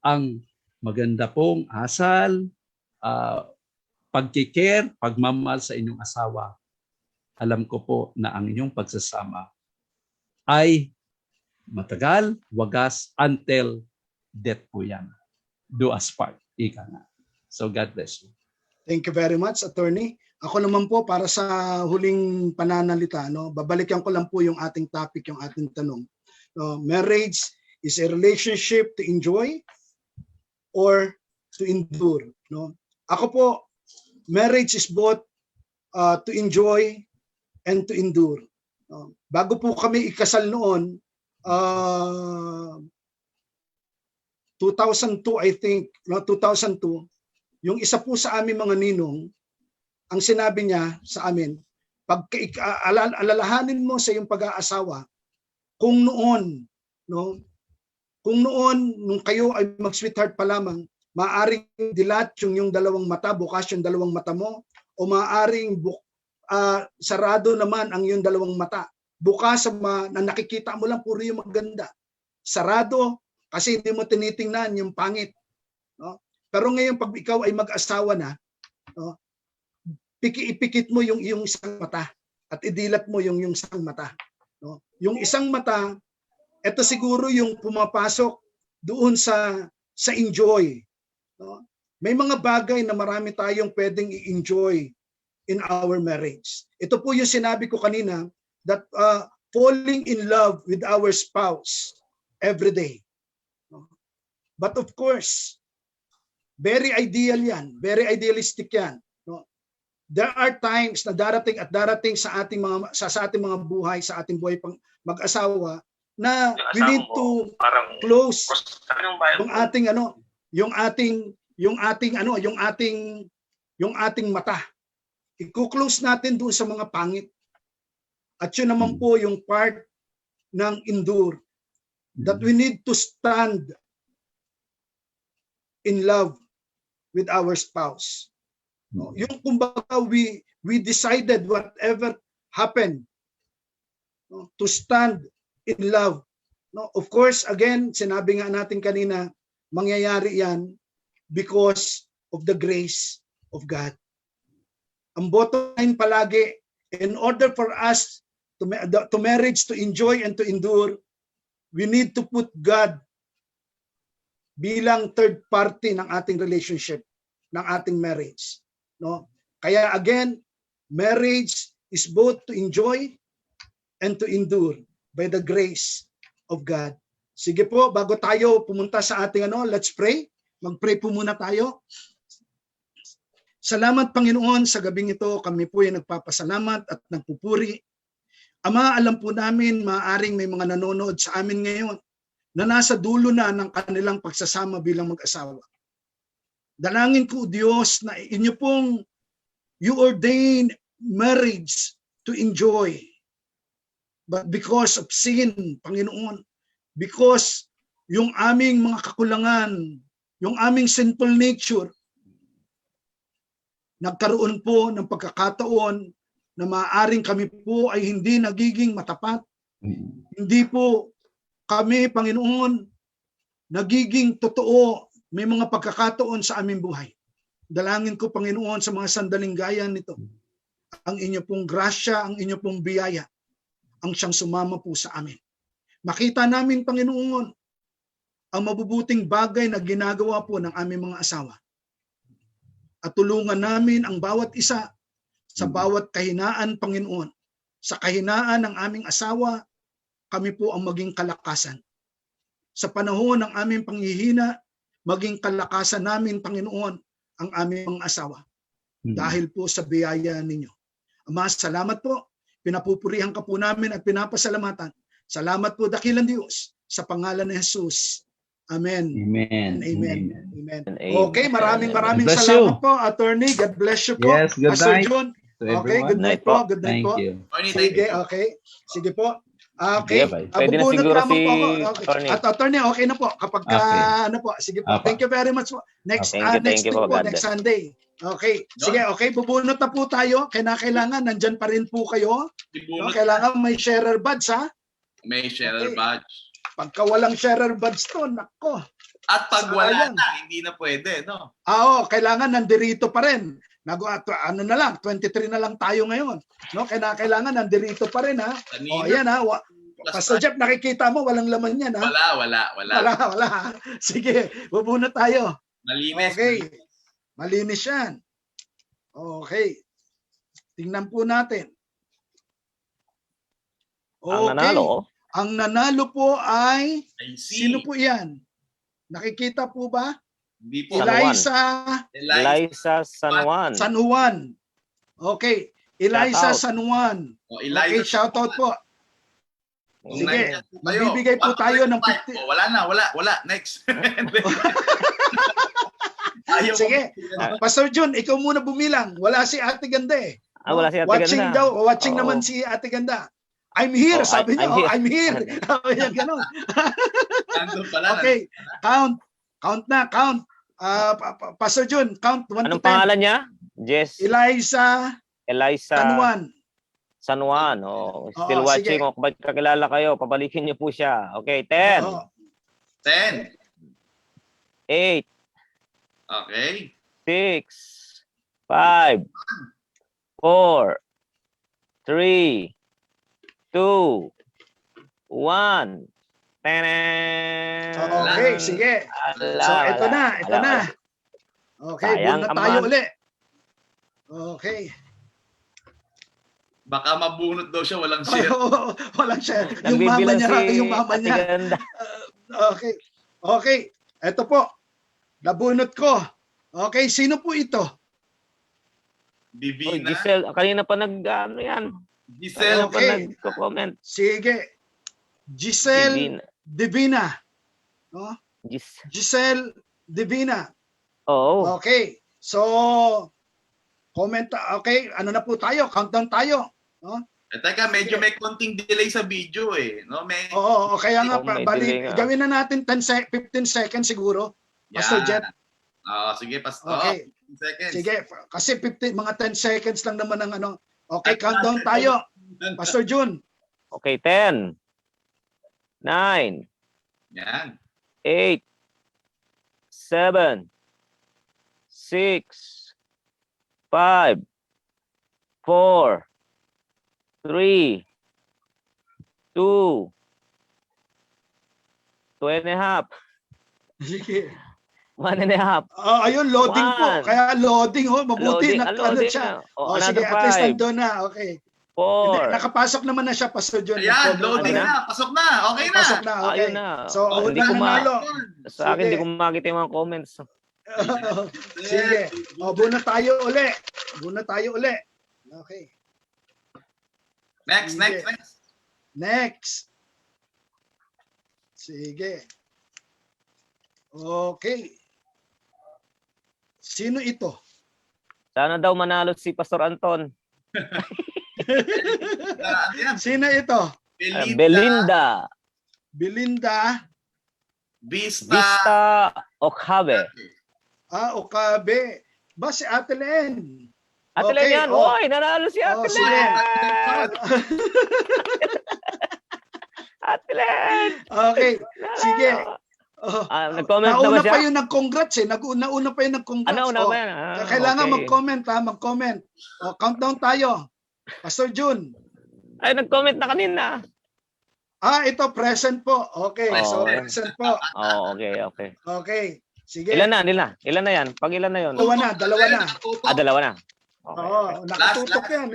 ang maganda pong asal, pagkikare, pagmamahal sa inyong asawa, alam ko po na ang inyong pagsasama ay matagal, wagas, until death po yan. Do us part. Ika nga. So God bless you. Thank you very much, Attorney. Ako naman po, para sa huling pananalita, no, babalikan ko lang po yung ating topic, yung ating tanong. Marriage is a relationship to enjoy or to endure. No? Ako po, marriage is both to enjoy and to endure. Bago po kami ikasal noon, 2002 I think, no, 2002, yung isa po sa aming mga ninong, ang sinabi niya sa amin, alalahanin mo sa iyong pag-aasawa, kung noon, no, kung noon, nung kayo ay mag-sweetheart pa lamang, maaaring dilat yung dalawang mata, bukas yung dalawang mata mo, o maaaring sarado naman ang yung dalawang mata. Bukas na nakikita mo lang puro yung maganda. Sarado kasi hindi mo tinitingnan yung pangit. No? Pero ngayon pag ikaw ay mag-asawa na, no, ipikit mo yung isang mata at idilat mo yung isang mata. No? Yung isang mata, ito siguro yung pumapasok doon sa enjoy. No? May mga bagay na marami tayong pwedeng i-enjoy in our marriage. Ito po yung sinabi ko kanina, that falling in love with our spouse every day. No? But of course, very ideal yan, very idealistic yan. No? There are times na darating sa ating mga buhay, sa ating buhay pang mag-asawa, na we need to close yung ating mata. I-close natin doon sa mga pangit. At yun naman po yung part ng endure. That we need to stand in love with our spouse. No? Yung kumbaga we decided whatever happened, no, to stand in love. No? Of course, again, sinabi nga natin kanina, mangyayari yan because of the grace of God. Ang bottom line palagi, in order for us to marriage, to enjoy and to endure, we need to put God bilang third party ng ating relationship, ng ating marriage. No? Kaya again, marriage is both to enjoy and to endure by the grace of God. Sige po, bago tayo pumunta sa ating let's pray. Mag-pray po muna tayo. Salamat Panginoon sa gabing ito. Kami po ay nagpapasalamat at nagpupuri. Ama, alam po namin maaaring may mga nanonood sa amin ngayon na nasa dulo na ng kanilang pagsasama bilang mag-asawa. Dalangin ko, Diyos, na inyo pong you ordain marriage to enjoy. But because of sin, Panginoon, because yung aming mga kakulangan, yung aming sinful nature, nagkaroon po ng pagkakataon na maaaring kami po ay hindi nagiging matapat. Hindi po kami, Panginoon, nagiging totoo. May mga pagkakataon sa aming buhay. Dalangin ko, Panginoon, sa mga sandaling gaya nito, ang inyo pong grasya, ang inyo pong biyaya, ang siyang sumama po sa amin. Makita namin, Panginoon, ang mabubuting bagay na ginagawa po ng aming mga asawa. At tulungan namin ang bawat isa sa bawat kahinaan, Panginoon. Sa kahinaan ng aming asawa, kami po ang maging kalakasan. Sa panahon ng aming panghihina, maging kalakasan namin, Panginoon, ang aming mga asawa. Dahil po sa biyaya ninyo. Ama, salamat po. Pinapupurihan ka po namin at pinapasalamatan. Salamat po, dakilang Diyos, sa pangalan ni Jesus. Amen. Amen. Amen. Amen. Amen. Okay, maraming bless salamat you. po, Attorney. God bless you po. Yes, good Pastor night John. to Okay, everyone. good night po. Good night Thank po. you. Sige, okay. Sige po. Okay. Sige, bye. Pwede na Bubunot siguro lamang si po ako. Okay. Attorney. At Attorney, okay na po. Kapag Okay. po. Sige po. Apa. Thank you very much po. Next Thank next you week po, po, God next bless. Sunday. Okay. Sige, okay. Bubunot na po tayo. Kailangan nandyan pa rin po kayo. No? Kailangan may sharer buds, ha? May sharer Okay. badge. Pagka walang sharer badge to, nako. At pag wala Sayang. na, hindi na pwede, no? Oo, kailangan nandirito pa rin. Ano na lang, 23 na lang tayo ngayon. No, kailangan nandirito pa rin ha. Kanina, Ayan ha. Pastor Jeff, nakikita mo walang laman yan ha. wala. Wala. Sige, bubo na tayo. Malinis. Okay. Malinis yan. Okay. Tingnan po natin. Ang nanalo, Ang nanalo po ay, I see. sino po yan? Nakikita po ba? Hindi po. San Juan. Eliza Liza San Juan. San Juan. Okay. Eliza Shout out. San Juan. O, Okay, Eliza. shoutout po. Kung Sige, nandyan po kayo, magbibigay po tayo ng 125. 50. O, wala. Next. Ayaw ko- Sige. Pastor Jun, ikaw muna bumilang. Wala si Ate Ganda eh. Wala si Ate Watching Ganda. daw, watching Oo. naman si Ate Ganda. I'm here, Oh, sabi niya. I'm here. I'm here. Sabi niya ganun. Nandun pala. Okay, count. Count. Pastor Jun, count 1 to Anong 10. pangalan niya? Jess Eliza Eliza San Juan. San Juan. Oh, still Oo, watching. sige. O, kapag kakilala kayo, pabalikin niyo po siya. Okay, 10, Oo. 10. 8, Okay. 6, 5, 4, 3, 2, 1. Okay, sige. So, ito na. Okay, Sayang buwan na tayo naman. uli. Okay. Baka mabunot daw siya, walang share. Walang share. Yung mama Nagbibilang niya, si yung mama Ate niya. Ganda. Okay. Ito po. Nabunot ko. Okay, sino po ito? Oh, Divina. Giselle, kanina pa ano yan. Giselle. Kanina pa Okay. nagko-comment. Sige. Giselle Divina. No? Giselle Divina. Oo. Okay. So, comment. Okay, ano na po tayo? Countdown tayo. No? Teka, medyo may konting delay sa video eh. No? May... Oo, kaya nga, Oh, may delay nga. gawin na natin 15 seconds siguro. Pastor Yan. Jet. Oo, sige, Pastor. Okay. 15 seconds. Sige, kasi mga 10 seconds lang naman ang ano. Okay, countdown tayo. Pastor Jun. Okay, 10, 9, Yan. 8, 7, 6, 5, 4, 3, 2, 2.5, Sige. 1.5. Ayun, loading po. One. Kaya loading ho. Mabuti Loading, na ano loading siya. na. O, sige, another at least 5, nandun na. Okay. Hindi, 4. nakapasok naman na siya, Pastor Jun. Ayan, Nag-comment loading na. na. Pasok na. Okay na. Pasok na, okay. Ayun na. So, Hindi unang ko nanalo. Sa akin, Sige. hindi ko makita yung mga comments. Sige. Buna tayo uli. Okay. Next. Next. Sige. Okay. Sino ito? Sana daw manalo si Pastor Anton. Yan. Sino ito? Belinda Vista. Vista Okabe. Okabe. Ba si Ate Len? Ate Okay, Len yan. oh. Oy, nanalo si Ate sige. Len. Ate Len. Okay. Sige. Nag-comment na ba Nauna siya? pa yung nag-congrats eh. Nauna pa yung nag-congrats. Una Oh, ba yan? kailangan Okay. mag-comment ha. Mag-comment. Countdown tayo. Pastor Jun. Ay, nag-comment na kanina. Ito present po. Okay. So Oh. present po. Okay. Okay. Sige. Ilan na? Ilan na yan? Pag ilan na yun? Dalawa na. Dalawa na. Okay. Oo, nakatutok yan.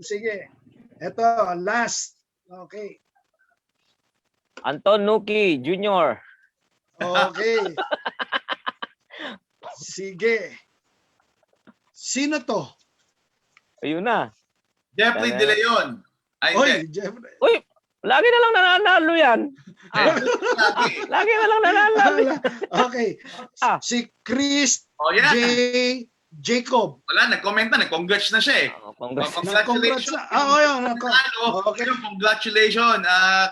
Sige. Ito, last. Okay. Anton Nuki Jr. Okay. Sige. Sino to? Ayun na. Jeffrey De Leon. Ay, Oy, hindi. Jeffrey. Uy, lagi na lang nananalo yan. Lagi. Lagi na lang nananalo. Okay. Si Chris Oh, yan. Jacob. Wala, nag-comment na. Nag-congrats na siya eh. Congrats. Congrats Congratulations. na. Yun. Nanalo. Okay. Congratulations,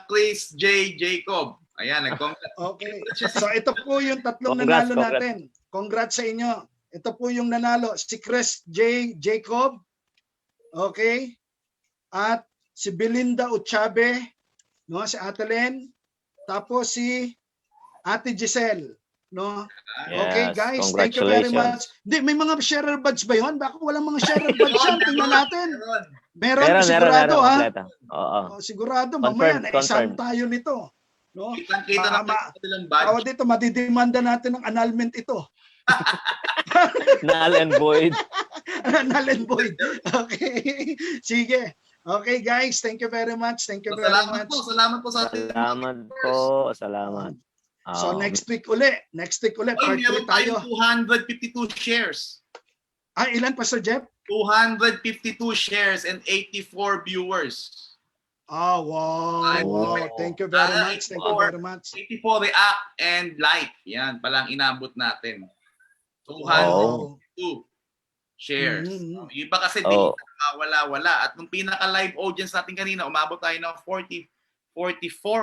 Chris J. Jacob. Ayan, nag-congrats. Okay. So ito po yung tatlong Congrats, nanalo natin. Congrats sa inyo. Ito po yung nanalo. Si Chris J. Jacob. Okay. At si Belinda Uchabe. no? Si Ate Len, tapos si Ate Giselle, no? Okay, Yes, guys, thank you very congratulations. much. Hindi, may mga sharer badge ba yun? Baka walang mga sharer badge yan. Tingnan natin. Meron, Meron, sigurado ha. kompleto. Oo. Sigurado, mamaya, Confirmed, naisama confirmed. tayo nito. No? Kitang-kita na Ma- kanilang Tawag badge. dito, madidemanda natin ng annulment ito. Null and void. Null and void. Okay. Sige. Okay, guys. Thank you very much. Thank you very Salamat much. po. Salamat po sa ating Salamat po. Salamat. So next week uli. Next week uli. Oy, Part 3 meron tayo. tayong 252 shares. Ilan, Pastor Jeff? 252 shares and 84 viewers. Oh, wow. Wow. Thank you very much. Thank you very much. 84 react and like. Yan, palang inabot natin. 252 Wow. shares. Mhm. Yung iba kasi Oh. wala. At nung pinaka-live audience natin kanina, umabot tayo ng 44,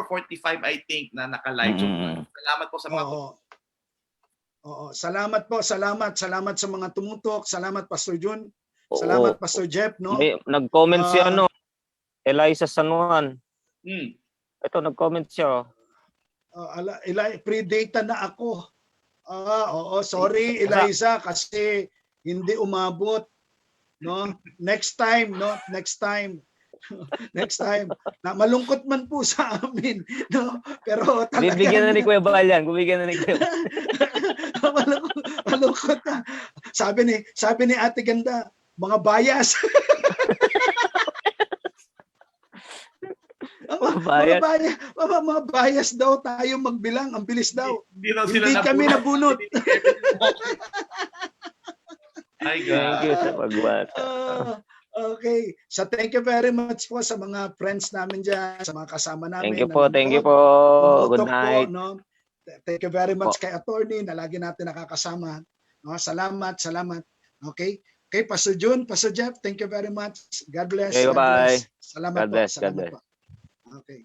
45 I think na naka-live. So, salamat po sa mga Oo. Salamat po. Salamat sa mga tumutok. Salamat, Pastor Jun. Salamat, Pastor Jeff. No? Nag-comment si Eliza San Juan. Hmm. Ito, nag-comment siya. Predata na ako. Oo, sorry Eliza kasi hindi umabot. No? Next time. Next time. Na malungkot man po sa amin, no? Pero talaga Bibigyan na ni Kuya Bal yan. Bibigyan na ni Kuya Bal. malungkot na. Sabi ni Ate Ganda, mga bias. Mga bias daw tayo magbilang, ang bilis daw. Hindi kami nabunot. Ay, Thank you sa pagbasa. Okay. So thank you very much po sa mga friends namin dyan, sa mga kasama namin. Thank you po. Thank you po. Good night. No? Thank you very much kay Attorney na lagi natin nakakasama. No? Salamat. Okay. Okay, Pastor Jun, Pastor Jeff, thank you very much. God bless. Okay, bye-bye. Salamat God bless. po. God bless. Okay.